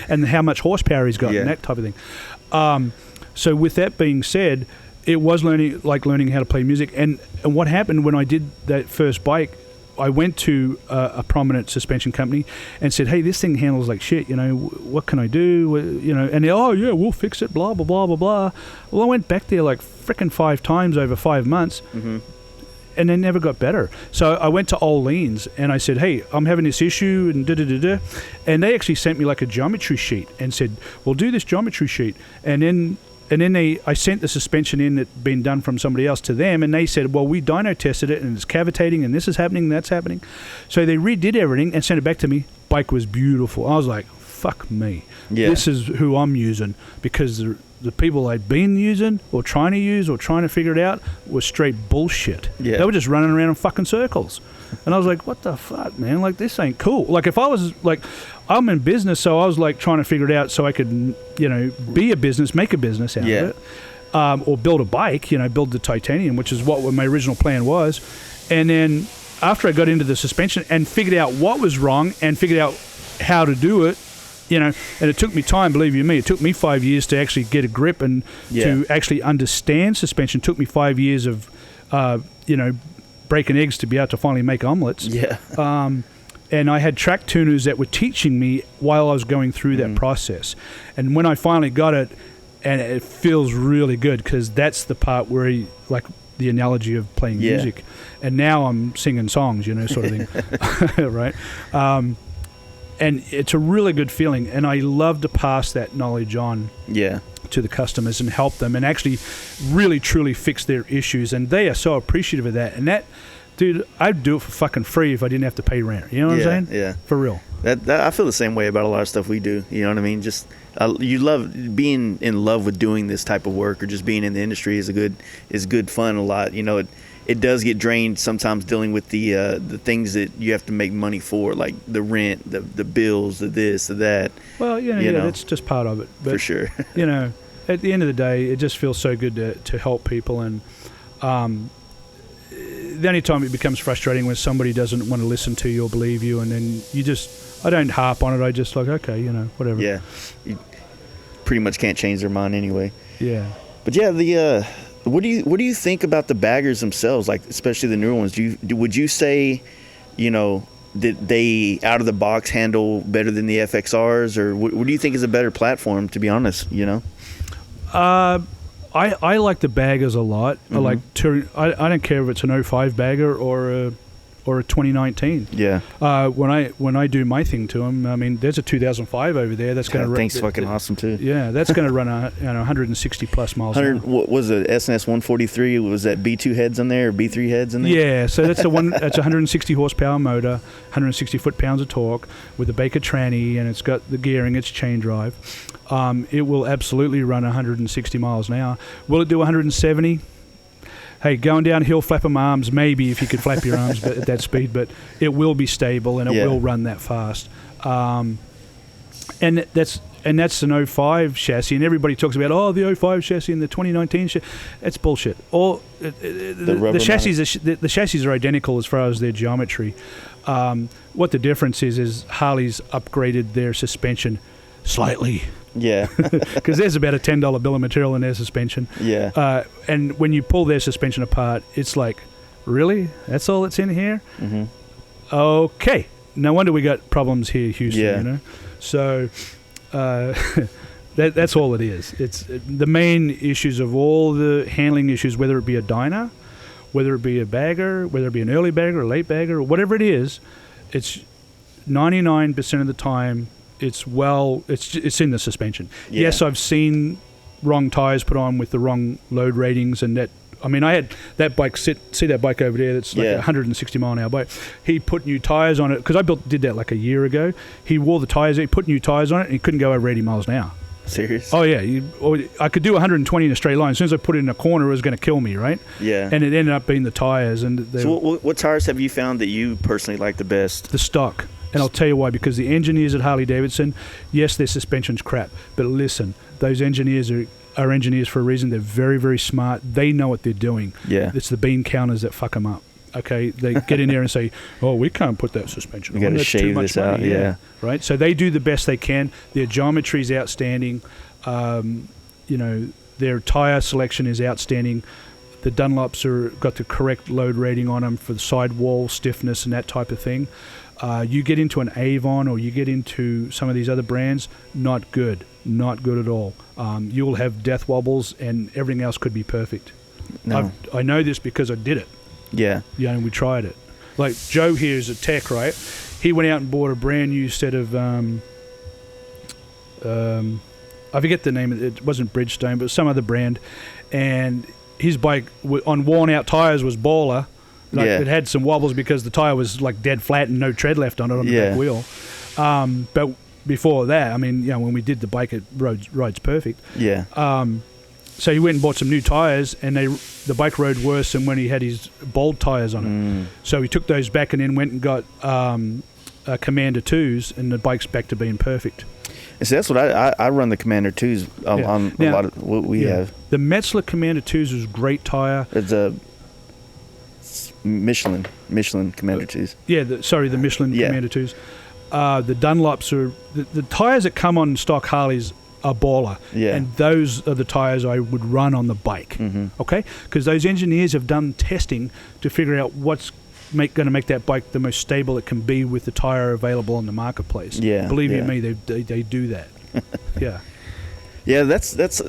And how much horsepower he's got and that type of thing. So with that being said, it was learning how to play music. And what happened when I did that first bike, I went to a prominent suspension company and said, hey, this thing handles like shit, what can I do? And they, oh, yeah, we'll fix it, blah, blah, blah, blah, blah. Well, I went back there like frickin' 5 times over 5 months, and they never got better. So I went to Olean's and I said, hey, I'm having this issue, and da-da-da-da. And they actually sent me like a geometry sheet and said, well, do this geometry sheet. And then I sent the suspension in that'd been done from somebody else to them, and they said, well, we dyno tested it, and it's cavitating, and this is happening, and that's happening. So they redid everything and sent it back to me. Bike was beautiful. I was like, fuck me. Yeah. This is who I'm using, because the people I'd been using or trying to use or trying to figure it out was straight bullshit. Yeah. They were just running around in fucking circles. And I was like, what the fuck, man? Like, this ain't cool. Like, if I was, like, I'm in business, so I was, like, trying to figure it out so I could, be a business, make a business out of it. Or build a bike, build the titanium, which is what my original plan was. And then after I got into the suspension and figured out what was wrong and figured out how to do it, and it took me time, believe you me. It took me 5 years to actually get a grip and to actually understand suspension. It took me 5 years of, breaking eggs to be able to finally make omelets. Yeah. And I had track tuners that were teaching me while I was going through that process. And when I finally got it, and it feels really good, because that's the part where like the analogy of playing music. And now I'm singing songs, sort of thing. Right? And it's a really good feeling, and I love to pass that knowledge on to the customers and help them and actually really truly fix their issues, and they are so appreciative of that. And that, dude, I'd do it for fucking free if I didn't have to pay rent. You know what I'm saying? Yeah. For real. That I feel the same way about a lot of stuff we do. You know what I mean? Just you love being in love with doing this type of work, or just being in the industry is good fun a lot. it does get drained sometimes dealing with the things that you have to make money for, like the rent, the bills, the this, the that. Well, yeah, that's just part of it. But, for sure. At the end of the day, it just feels so good to help people. And the only time it becomes frustrating when somebody doesn't want to listen to you or believe you, and then I don't harp on it. I just like, okay, whatever. Yeah. You pretty much can't change their mind anyway. Yeah. But yeah, what do you think about the baggers themselves, like especially the newer ones? Would you say, that they out of the box handle better than the FXRs, or what do you think is a better platform? To be honest, I like the baggers a lot. Mm-hmm. I don't care if it's an 05 bagger or a 2019. Yeah. When I do my thing to them, I mean, there's a 2005 over there that's going to. That thing's fucking awesome too. Yeah, that's going to run 160 plus miles. 100. What was it? SNS 143. Was that B2 heads in there or B3 heads in there? Yeah. So that's the one. That's a 160 horsepower motor, 160 foot-pounds of torque with a Baker tranny, and it's got the gearing. It's chain drive. It will absolutely run 160 miles an hour. Will it do 170? Hey, going downhill, flap them arms, maybe if you could flap your arms at that speed, but it will be stable and it will run that fast. And that's an 05 chassis, and everybody talks about the 05 chassis and the 2019 chassis. That's bullshit. The chassis are identical as far as their geometry. What the difference is Harley's upgraded their suspension slightly. Yeah. Because there's about a $10 bill of material in their suspension. Yeah. And when you pull their suspension apart, it's like, really? That's all that's in here? Mm-hmm. Okay. No wonder we got problems here, Houston, Yeah. So that's all it is. It's the main issues of all the handling issues, whether it be a dyno, whether it be a bagger, whether it be an early bagger, a late bagger, or whatever it is, it's 99% of the time it's in the suspension. Yeah. Yes, I've seen wrong tires put on with the wrong load ratings, and that. I mean, I had that bike see that bike over there. That's like a 160 mile an hour bike. He put new tires on it because I did that like a year ago. He wore the tires. He put new tires on it, and he couldn't go over 80 miles an hour. Serious? Oh yeah, I could do 120 in a straight line. As soon as I put it in a corner, it was going to kill me, right? Yeah. And it ended up being the tires. And So what tires have you found that you personally like the best? The stock. And I'll tell you why, because the engineers at Harley-Davidson, yes, their suspension's crap, but listen, those engineers are engineers for a reason. They're very, very smart. They know what they're doing. Yeah. It's the bean counters that fuck them up. Okay, they get in there and say, "Oh, we can't put that suspension on. We got to That's too shave much this out." money." Yeah. Right. So they do the best they can. Their geometry is outstanding. Their tire selection is outstanding. The Dunlops got the correct load rating on them for the sidewall stiffness and that type of thing. You get into an Avon or you get into some of these other brands, not good at all. You will have death wobbles and everything else could be perfect. No. I know this because I did it. Yeah. Yeah, and we tried it. Like Joe here is a tech, right? He went out and bought a brand new set of, I forget the name. It wasn't Bridgestone, but some other brand. And his bike on worn out tires was baller. It had some wobbles because the tire was like dead flat and no tread left on it on the back wheel. But before that, I mean, when we did the bike, it rides perfect. Yeah. So he went and bought some new tires, and the bike rode worse than when he had his bold tires on it. So he took those back and then went and got Commander 2s, and the bike's back to being perfect. And so that's what I run the Commander 2s on a lot of what we have. The Metzler Commander 2s was a great tire. It's a Michelin Commander 2s. The Michelin Commander 2s. The Dunlops are the tires that come on stock Harleys are baller. Yeah. And those are the tires I would run on the bike. Mm-hmm. Okay? Because those engineers have done testing to figure out what's going to make that bike the most stable it can be with the tire available in the marketplace. Yeah. Believe you me, they do that. Yeah. Yeah, that's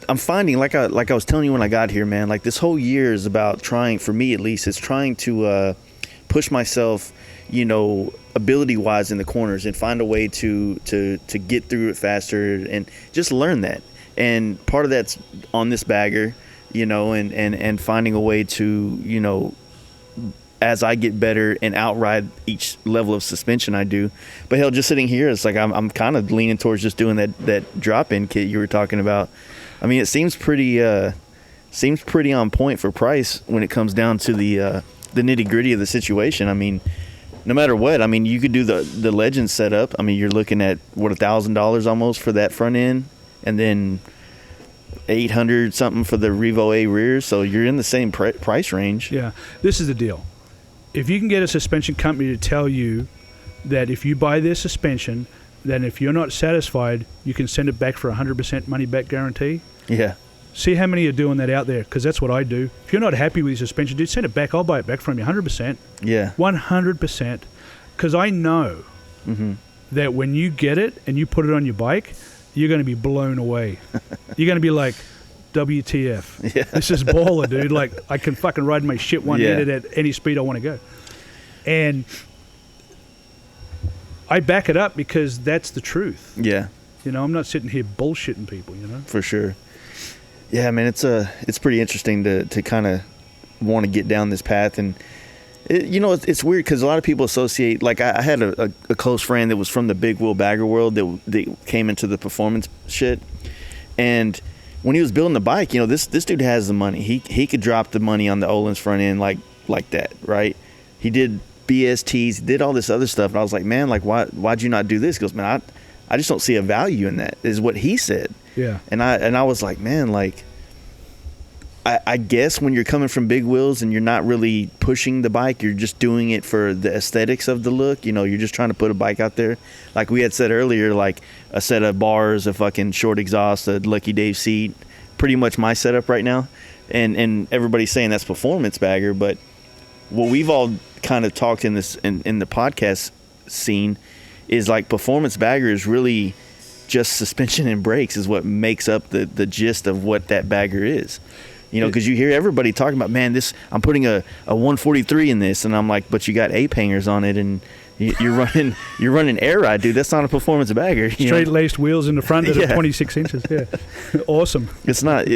I'm finding like I was telling you when I got here, man, like this whole year is about trying, for me at least, it's trying to push myself, ability wise in the corners and find a way to get through it faster and just learn that. And part of that's on this bagger, and finding a way to, as I get better and outride each level of suspension I do. But hell, just sitting here, it's like I'm kind of leaning towards just doing that drop-in kit you were talking about. I mean, it seems pretty seems pretty on point for price when it comes down to the nitty gritty of the situation. I mean, no matter what, I mean, you could do the Legend setup. I mean, you're looking at what, $1,000 almost for that front end, and then 800 something for the Revo A rear. So you're in the same price range. Yeah, this is the deal. If you can get a suspension company to tell you that if you buy their suspension, then if you're not satisfied, you can send it back for 100% money back guarantee. Yeah. See how many are doing that out there, because that's what I do. If you're not happy with your suspension, dude, send it back. I'll buy it back from you 100%. Yeah. 100%. Because I know that when you get it and you put it on your bike, you're going to be blown away. You're going to be like, WTF. Yeah. This is baller, dude. Like, I can fucking ride my shit one-handed at any speed I want to go. And I back it up because that's the truth. Yeah. You know, I'm not sitting here bullshitting people, you know? For sure. Yeah, man, it's pretty interesting to kind of want to get down this path. And, it's weird because a lot of people associate, like I had a close friend that was from the big wheel bagger world that came into the performance shit. And when he was building the bike, this dude has the money. He could drop the money on the Öhlins front end like that, right? He did BSTs, he did all this other stuff. And I was like, man, like, why'd you not do this? He goes, man, I just don't see a value in that, is what he said. Yeah. And I was like, man, like, I guess when you're coming from big wheels and you're not really pushing the bike, you're just doing it for the aesthetics of the look. You're just trying to put a bike out there. Like we had said earlier, like a set of bars, a fucking short exhaust, a Lucky Dave seat, pretty much my setup right now. And everybody's saying that's performance bagger, but what we've all kind of talked in this in the podcast scene is like performance bagger is really just suspension and brakes is what makes up the gist of what that bagger is. Because you hear everybody talking about, man, I'm putting a 143 in this, and I'm like, but you got ape hangers on it, and you're running air ride, dude. That's not a performance bagger. Straight laced wheels in the front that are 26 inches. Yeah, awesome. It's not.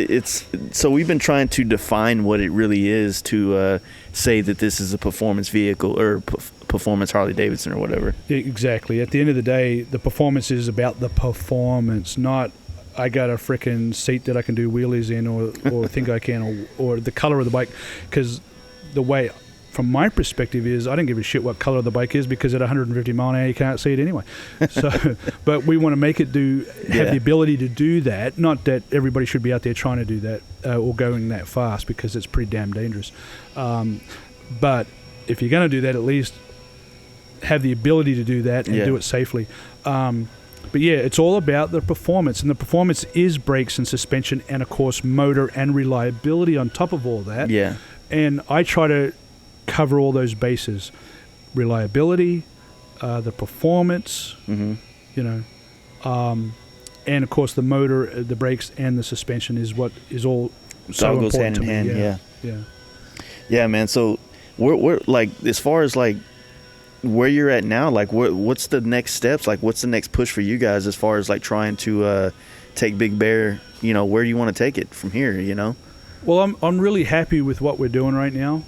So we've been trying to define what it really is to say that this is a performance vehicle or performance Harley Davidson or whatever. Exactly. At the end of the day, the performance is about the performance, not I got a freaking seat that I can do wheelies in or think I can or the color of the bike. Because the way, from my perspective, is I don't give a shit what color the bike is because at 150 mile an hour you can't see it anyway. So, but we want to make it have the ability to do that. Not that everybody should be out there trying to do that or going that fast because it's pretty damn dangerous. But if you're going to do that, at least have the ability to do that and do it safely. But yeah, it's all about the performance, and the performance is brakes and suspension and, of course, motor and reliability on top of all that. Yeah. And I try to cover all those bases. Reliability, the performance, and, of course, the motor, the brakes, and the suspension is what is all so all goes important hand in hand, Yeah. Yeah, man. So we're like, as far as like where you're at now, like what's the next steps? Like what's the next push for you guys as far as like trying to take Big Bear, where do you want to take it from here, Well, I'm really happy with what we're doing right now.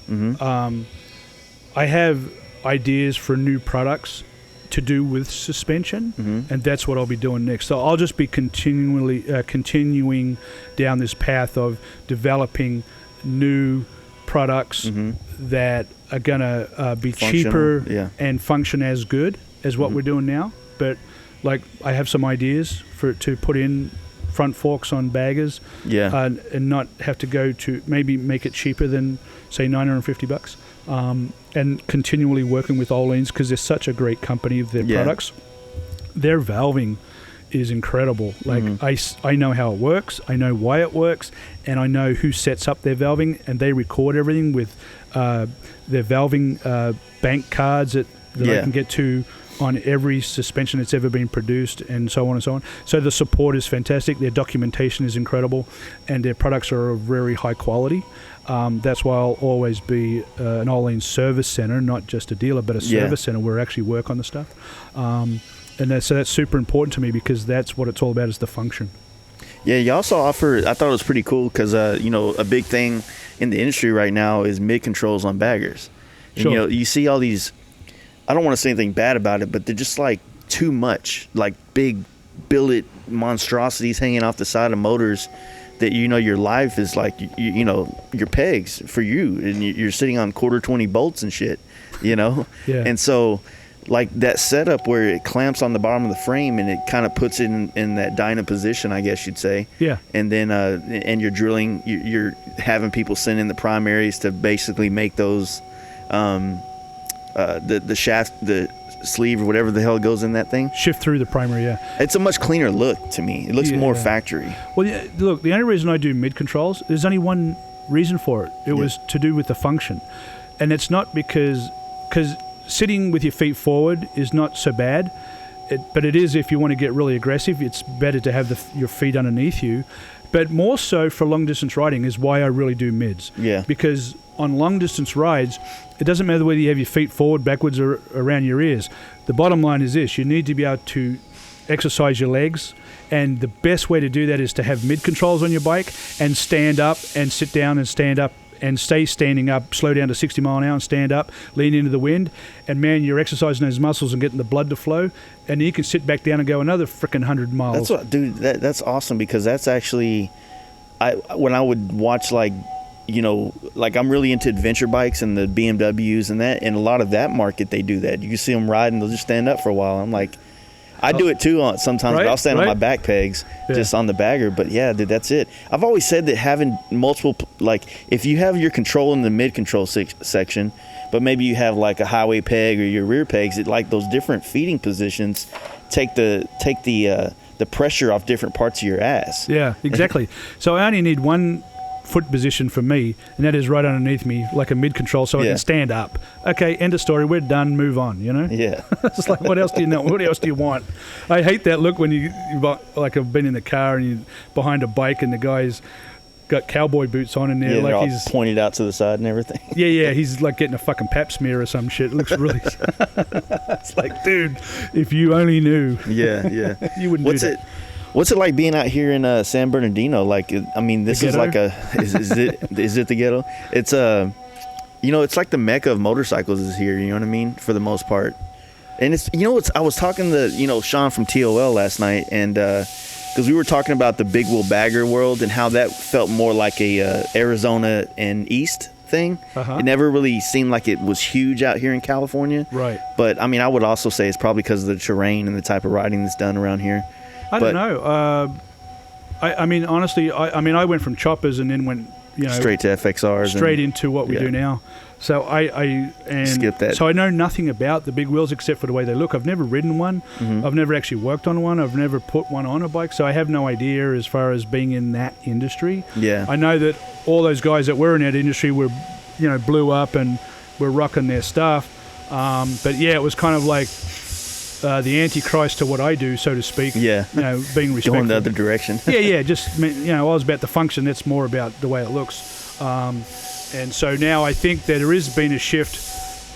I have ideas for new products to do with suspension, and that's what I'll be doing next. So I'll just be continuing down this path of developing new products that are going to be cheaper and function as good as what we're doing now. But like I have some ideas to put in front forks on baggers and not have to go to maybe make it cheaper than say $950 and continually working with Öhlins because they're such a great company of their products. Their valving is incredible. Like I know how it works, I know why it works, and I know who sets up their valving, and they record everything with their valving bank cards that I can get to on every suspension that's ever been produced, and so on and so on. So the support is fantastic, their documentation is incredible, and their products are of very high quality. That's why I'll always be an Öhlins service center, not just a dealer, but a service center where I actually work on the stuff. And so that's super important to me because that's what it's all about, is the function. Yeah, you also offer, I thought it was pretty cool because, a big thing in the industry right now is mid controls on baggers. Sure. And, you see all these, I don't want to say anything bad about it, but they're just like too much, like big billet monstrosities hanging off the side of motors that your life is like your pegs for you, and you're sitting on quarter 20 bolts and shit, Yeah. And so like that setup where it clamps on the bottom of the frame and it kind of puts it in that dyna position, I guess you'd say. Yeah. And then and you're drilling, you're having people send in the primaries to basically make those the shaft, the sleeve or whatever the hell goes in that thing. Shift through the primary, yeah. It's a much cleaner look to me. It looks more factory. Well, yeah, look, the only reason I do mid controls, there's only one reason for it. It was to do with the function. And it's not because sitting with your feet forward is not so bad, but it is if you want to get really aggressive. It's better to have your feet underneath you. But more so for long distance riding is why I really do mids. Yeah. Because on long distance rides, it doesn't matter whether you have your feet forward, backwards, or around your ears. The bottom line is this: you need to be able to exercise your legs, and the best way to do that is to have mid controls on your bike and stand up and sit down and stand up and stay standing up, slow down to 60 mile an hour and stand up, lean into the wind, and man, you're exercising those muscles and getting the blood to flow, and you can sit back down and go another freaking 100 miles. That's awesome, because that's actually, when I would watch like I'm really into adventure bikes and the BMWs and that, and a lot of that market, they do that. You can see them riding, they'll just stand up for a while. I'm like, I do it too sometimes, but I'll stand on my back pegs just on the bagger. But yeah, dude, that's it. I've always said that having multiple, like if you have your control in the mid control section, but maybe you have like a highway peg or your rear pegs, it like those different feeding positions take the pressure off different parts of your ass. Yeah, exactly. So I only need one foot position for me, and that is right underneath me, like a mid control, so I can stand up. Okay, end of story. We're done. Move on. Yeah. It's like, what else do you know? What else do you want? I hate that look when you like, I've been in the car and you're behind a bike and the guy's got cowboy boots on and they're like all he's pointed out to the side and everything. Yeah, he's like getting a fucking pap smear or some shit. It looks really. It's like, dude, if you only knew. Yeah. You wouldn't do that. What's it like being out here in San Bernardino? Like, I mean, this is like is it the ghetto? It's it's like the mecca of motorcycles is here. You know what I mean? For the most part, and it's I was talking to Sean from TOL last night, and because we were talking about the big wheel bagger world and how that felt more like a Arizona and East thing. It never really seemed like it was huge out here in California. Right. But I mean, I would also say it's probably because of the terrain and the type of riding that's done around here. I don't know. I mean, honestly, I went from choppers and then went, straight to FXRs, straight into what we do now. So I skip that. So I know nothing about the big wheels except for the way they look. I've never ridden one. I've never actually worked on one. I've never put one on a bike, so I have no idea as far as being in that industry. Yeah, I know that all those guys that were in that industry were, blew up and were rocking their stuff. But yeah, it was kind of like the antichrist to what I do, so to speak. Yeah, being respectful. Going the other direction. yeah. Just I was about the function. That's more about the way it looks. And so now I think that there has been a shift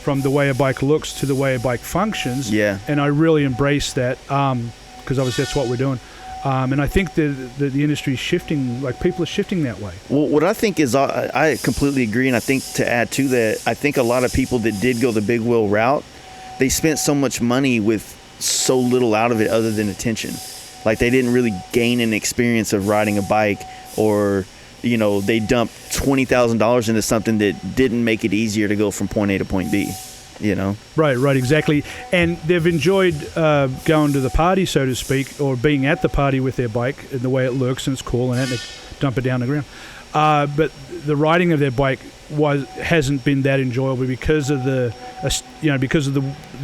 from the way a bike looks to the way a bike functions. Yeah. And I really embrace that because obviously that's what we're doing. And I think that the industry is shifting, like people are shifting that way. Well, what I think is, I completely agree. And I think to add to that, I think a lot of people that did go the big wheel route, they spent so much money with so little out of it other than attention. Like they didn't really gain an experience of riding a bike, or they dumped $20,000 into something that didn't make it easier to go from point A to point B. Right, exactly. And they've enjoyed going to the party, so to speak, or being at the party with their bike and the way it looks and it's cool, and then they dump it down the ground. But the riding of their bike hasn't been that enjoyable because of the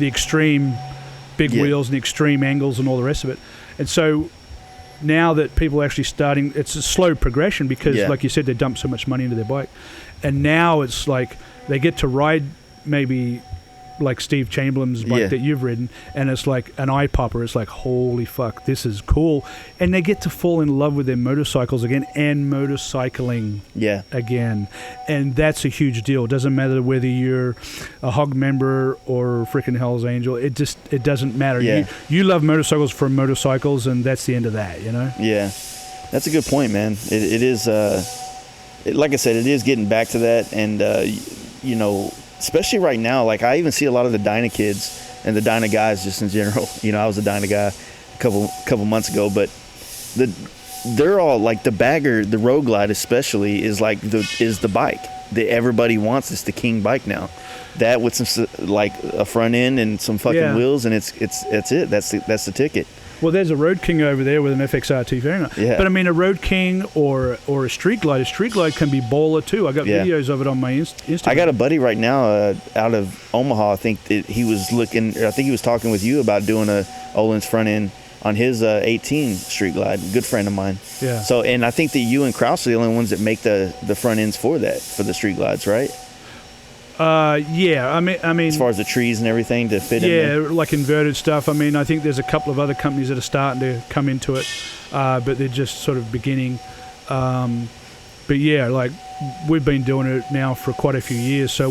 extreme big wheels and the extreme angles and all the rest of it. And so now that people are actually starting, it's a slow progression because, like you said, they dump so much money into their bike, and now it's like they get to ride maybe like Steve Chamberlain's bike that you've ridden, and it's like an eye popper. It's like, holy fuck, this is cool. And they get to fall in love with their motorcycles again and motorcycling again. And that's a huge deal. It doesn't matter whether you're a hog member or freaking Hell's Angel. It doesn't matter. You love motorcycles for motorcycles, and that's the end of that, Yeah. That's a good point, man. It is, like I said, it is getting back to that. And, especially right now, like I even see a lot of the Dyna kids and the Dyna guys just in general. I was a Dyna guy a couple months ago, but they're all like the Bagger, the Road Glide especially is like the bike that everybody wants. It's the king bike now. That with some like a front end and some fucking wheels, and that's it. That's the ticket. Well, there's a Road King over there with an FXRT fairing on. Yeah. But I mean, a Road King or a Street Glide. A Street Glide can be baller too. I got videos of it on my Instagram. I got a buddy right now out of Omaha. I think that he was looking. I think he was talking with you about doing a Olin's front end on his 18 Street Glide. Good friend of mine. Yeah. So, and I think that you and Kraus are the only ones that make the front ends for the Street Glides, right? Yeah. I mean, as far as the trees and everything to fit in there. Yeah, like inverted stuff. I mean, I think there's a couple of other companies that are starting to come into it, but they're just sort of beginning. But yeah, like we've been doing it now for quite a few years, so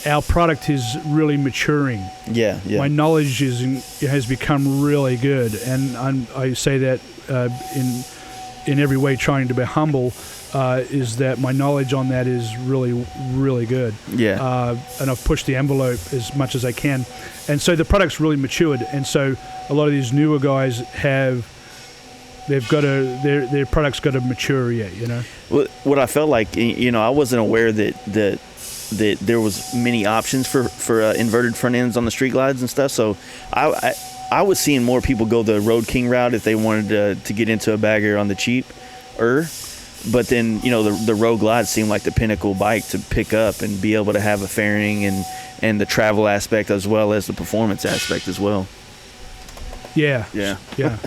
our product is really maturing. Yeah. My knowledge has become really good, and I say that in every way, trying to be humble. Is that my knowledge on that is really, really good. Yeah. And I've pushed the envelope as much as I can. And so the product's really matured. And so a lot of these newer guys their product's got to mature yet, you know? What I felt like, I wasn't aware that there was many options for inverted front ends on the Street Glides and stuff. So I was seeing more people go the Road King route if they wanted to get into a bagger on the cheap. But then, the Road Glide seemed like the pinnacle bike to pick up and be able to have a fairing and the travel aspect as well as the performance aspect as well. Yeah. Yeah. Yeah.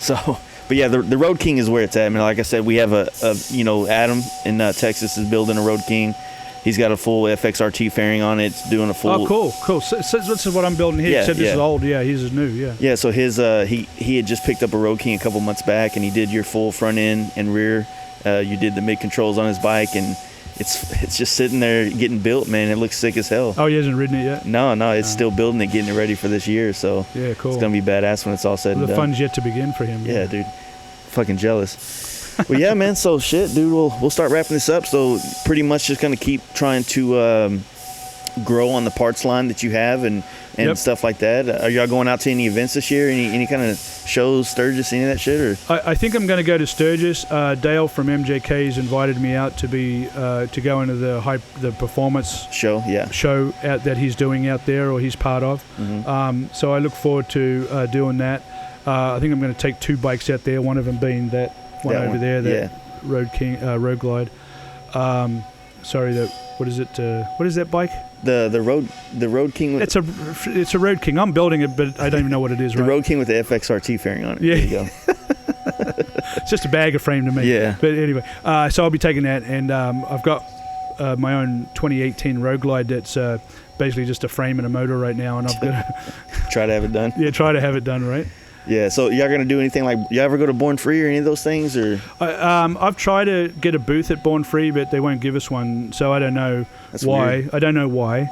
So, but yeah, the Road King is where it's at. I mean, like I said, we have Adam in Texas is building a Road King. He's got a full FXRT fairing on it. It's doing a full. Oh, cool. So this is what I'm building here. Yeah, Except this is old. Yeah, his is new. Yeah. Yeah. So his he had just picked up a Road King a couple months back, and he did your full front end and rear. You did the mid controls on his bike, and it's just sitting there getting built, man. It looks sick as hell. Oh, he hasn't ridden it yet? No, it's still building it, getting it ready for this year. So yeah, cool. It's gonna be badass when it's all said and done. The fun's yet to begin for him. Yeah, dude. Fucking jealous. Well, yeah, man. So shit, dude. We'll start wrapping this up. So pretty much just gonna keep trying to grow on the parts line that you have and stuff like that. Are y'all going out to any events this year? Any kind of shows, Sturgis, any of that shit? Or I think I'm going to go to Sturgis. Dale from MJK's invited me out to go into the performance show out that he's doing out there or he's part of. Mm-hmm. So I look forward to doing that. I think I'm going to take 2 bikes out there. One of them being that one over there, that Road King Road Glide. What is it? What is that bike? The Road King. It's a Road King. I'm building it, but I don't even know what it is. The Road King with the FXRT fairing on it. Yeah. There you go. It's just a bagger frame to me. Yeah. But anyway, so I'll be taking that, and I've got my own 2018 Road Glide that's basically just a frame and a motor right now, and I've got to try to have it done. Yeah, try to have it done right. Yeah, so y'all gonna do anything like you ever go to Born Free or any of those things or? I've tried to get a booth at Born Free, but they won't give us one, so I don't know why. Weird. I don't know why,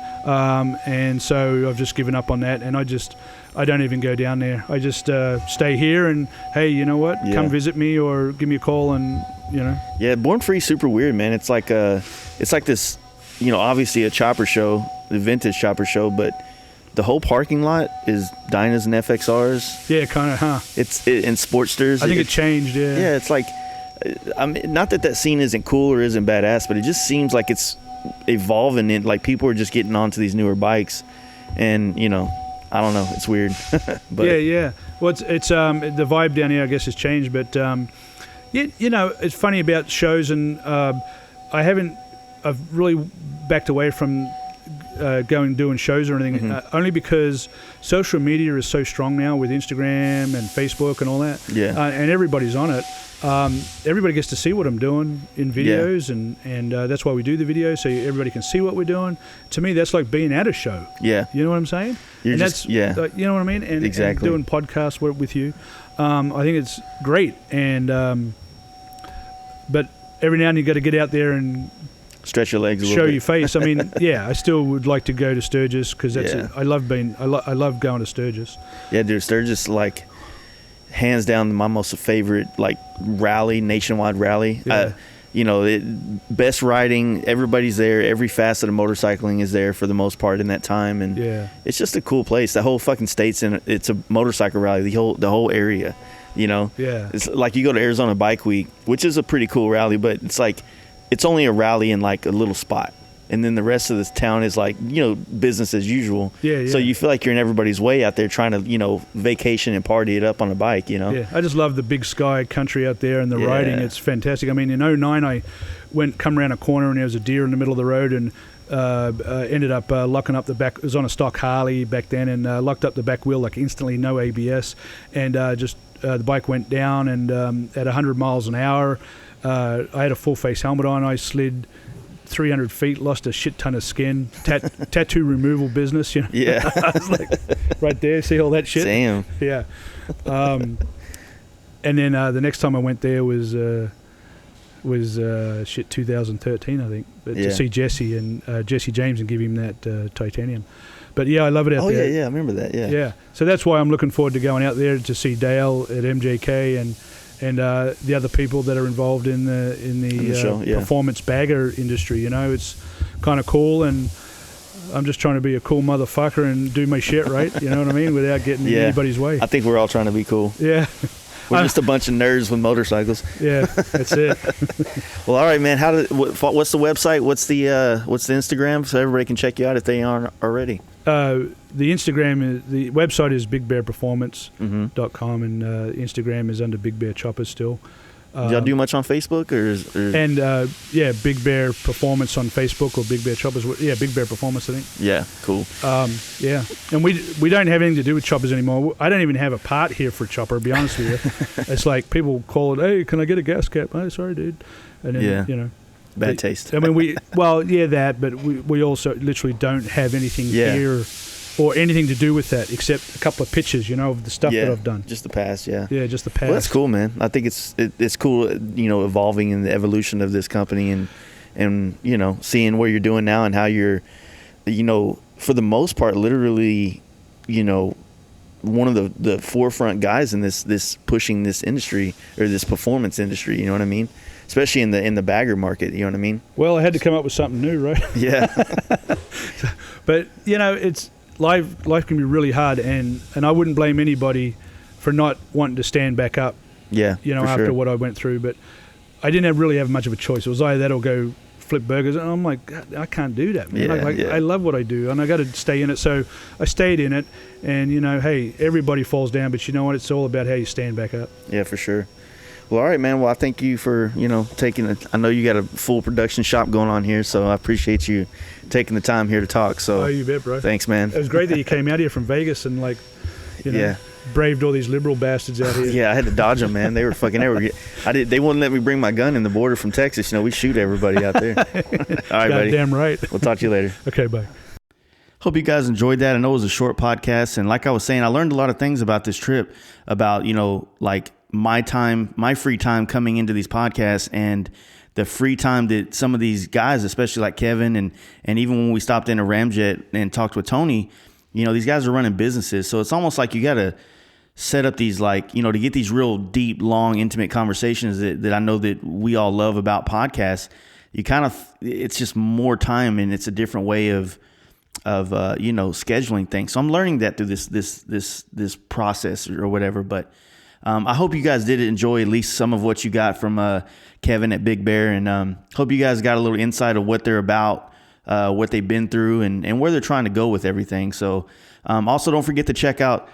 and so I've just given up on that, and I don't even go down there. I just stay here, and hey, you know what? Come visit me or give me a call, and Yeah, Born Free is super weird, man. It's like this, obviously a chopper show, the vintage chopper show, but the whole parking lot is Dynas and FXRs. Yeah, kind of, huh? And Sportsters. I think it changed, yeah. Yeah, it's like, I mean, not that scene isn't cool or isn't badass, but it just seems like it's evolving. And like people are just getting onto these newer bikes, and I don't know, it's weird. But yeah. Well, it's the vibe down here, I guess, has changed, but it's funny about shows, and I've really backed away from doing shows or anything, only because social media is so strong now with Instagram and Facebook and all that. Yeah. And everybody's on it. Everybody gets to see what I'm doing in videos, and that's why we do the videos, so everybody can see what we're doing. To me, that's like being at a show. Yeah. You know what I'm saying? You know what I mean? And, exactly. And doing podcasts with you. I think it's great. And but every now and then you got to get out there and stretch your legs a little show bit. your face. I mean, I still would like to go to Sturgis because I love going to Sturgis. Yeah, dude, Sturgis, like, hands down my most favorite, like, rally, nationwide rally. Yeah. Best riding, everybody's there. Every facet of motorcycling is there for the most part in that time, and it's just a cool place. The whole fucking state's it's a motorcycle rally. The whole area. You know, Yeah. It's like you go to Arizona Bike Week, which is a pretty cool rally, but it's like it's only a rally in like a little spot, and then the rest of this town is like business as usual. Yeah. So you feel like you're in everybody's way out there trying to vacation and party it up on a bike. Yeah, I just love the big sky country out there and the riding. It's fantastic. I mean, in '09, I come around a corner and there was a deer in the middle of the road, and ended up locking up the back. It was on a stock Harley back then, and locked up the back wheel like instantly, no ABS, and the bike went down, and at 100 miles an hour, I had a full face helmet on. I slid 300 feet, lost a shit ton of skin, tattoo removal business, Yeah. I was like, right there, see all that shit? Damn. Yeah. And then the next time I went there was 2013, I think, but to see Jesse and Jesse James and give him that titanium. But yeah, I love it out there. Yeah, I remember that. Yeah. So that's why I'm looking forward to going out there to see Dale at MJK and the other people that are involved in the show, performance bagger industry. It's kind of cool, and I'm just trying to be a cool motherfucker and do my shit right. You know what I mean? Without getting in anybody's way. I think we're all trying to be cool. Yeah. We're just a bunch of nerds with motorcycles. Yeah, that's it. Well, all right, man. What's the website? What's the Instagram, so everybody can check you out if they aren't already? The website is bigbearperformance.com, and Instagram is under Big Bear Choppers still. Do y'all do much on Facebook And Big Bear Performance on Facebook, or Big Bear Choppers. Yeah, Big Bear Performance, I think. Yeah, cool. And we don't have anything to do with choppers anymore. I don't even have a part here for a chopper, to be honest with you. It's like people call it, hey, can I get a gas cap? Oh, sorry, dude. And then, bad taste. I mean, but we also literally don't have anything here or anything to do with that except a couple of pictures, of the stuff that I've done. Just the past, yeah. Yeah, just the past. Well, that's cool, man. I think it's cool, evolving in the evolution of this company and seeing what you're doing now and how you're, for the most part, literally, one of the forefront guys in this pushing this industry or this performance industry. You know what I mean? Especially in the bagger market. You know what I mean? Well, I had to come up with something new, right? Yeah. But it's. Life can be really hard, and I wouldn't blame anybody for not wanting to stand back up. Yeah, after what I went through, but I didn't really have much of a choice. It was either that or go flip burgers, and I'm like, God, I can't do that, man. I love what I do, and I got to stay in it. So I stayed in it, and hey, everybody falls down, but you know what? It's all about how you stand back up. Yeah, for sure. Well, all right, man. Well, I thank you for, taking it. I know you got a full production shop going on here, so I appreciate you taking the time here to talk. So, you bet, bro. Thanks, man. It was great that you came out here from Vegas and braved all these liberal bastards out here. Yeah, I had to dodge them, man. They were fucking everywhere. They wouldn't let me bring my gun in the border from Texas. We shoot everybody out there. All right, buddy. Damn right. We'll talk to you later. Okay, bye. Hope you guys enjoyed that. I know it was a short podcast, and like I was saying, I learned a lot of things about this trip, about like my free time coming into these podcasts, and the free time that some of these guys, especially like Kevin, and even when we stopped in a Ramjet and talked with Tony, these guys are running businesses. So it's almost like you got to set up these, to get these real deep, long, intimate conversations that I know that we all love about podcasts. It's just more time, and it's a different way of scheduling things. So I'm learning that through this process or whatever. But I hope you guys did enjoy at least some of what you got from Kevin at Big Bear, and hope you guys got a little insight of what they're about, what they've been through, and where they're trying to go with everything. So also don't forget to check out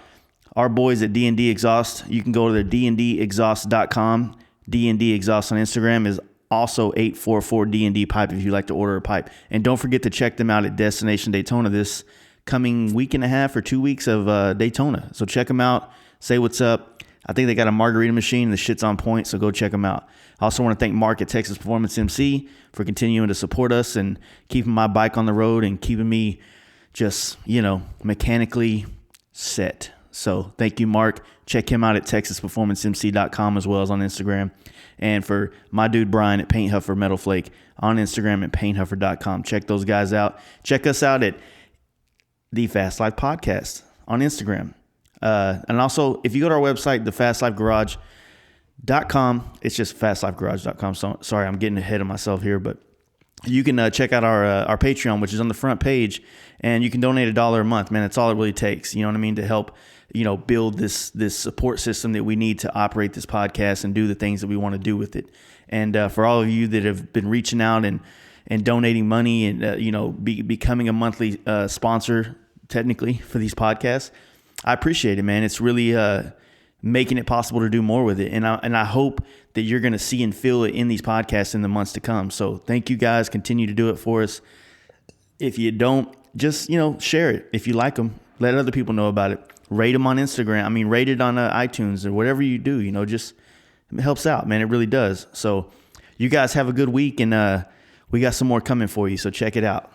our boys at D&D Exhaust. You can go to their dndexhaust.com. D&D Exhaust on Instagram is also 844 D&D Pipe if you'd like to order a pipe. And don't forget to check them out at Destination Daytona this coming week and a half or 2 weeks of Daytona. So check them out. Say what's up. I think they got a margarita machine and the shit's on point, so go check them out. I also want to thank Mark at Texas Performance MC for continuing to support us and keeping my bike on the road and keeping me just, mechanically set. So thank you, Mark. Check him out at texasperformancemc.com as well as on Instagram. And for my dude Brian at Paint Huffer Metal Flake on Instagram at painthuffer.com. Check those guys out. Check us out at the Fast Life Podcast on Instagram. And also, if you go to our website, thefastlifegarage.com, it's just fastlifegarage.com. So, sorry, I'm getting ahead of myself here, but you can check out our Patreon, which is on the front page, and you can donate $1 a month. Man, that's all it really takes. You know what I mean? To help build this support system that we need to operate this podcast and do the things that we want to do with it. And for all of you that have been reaching out and donating money and becoming a monthly sponsor technically for these podcasts, I appreciate it, man. It's really making it possible to do more with it. And I hope that you're going to see and feel it in these podcasts in the months to come. So thank you guys. Continue to do it for us. If you don't, just, share it. If you like them, let other people know about it. Rate them on Instagram. Rate it on iTunes or whatever you do, just it helps out, man. It really does. So you guys have a good week, and we got some more coming for you. So check it out.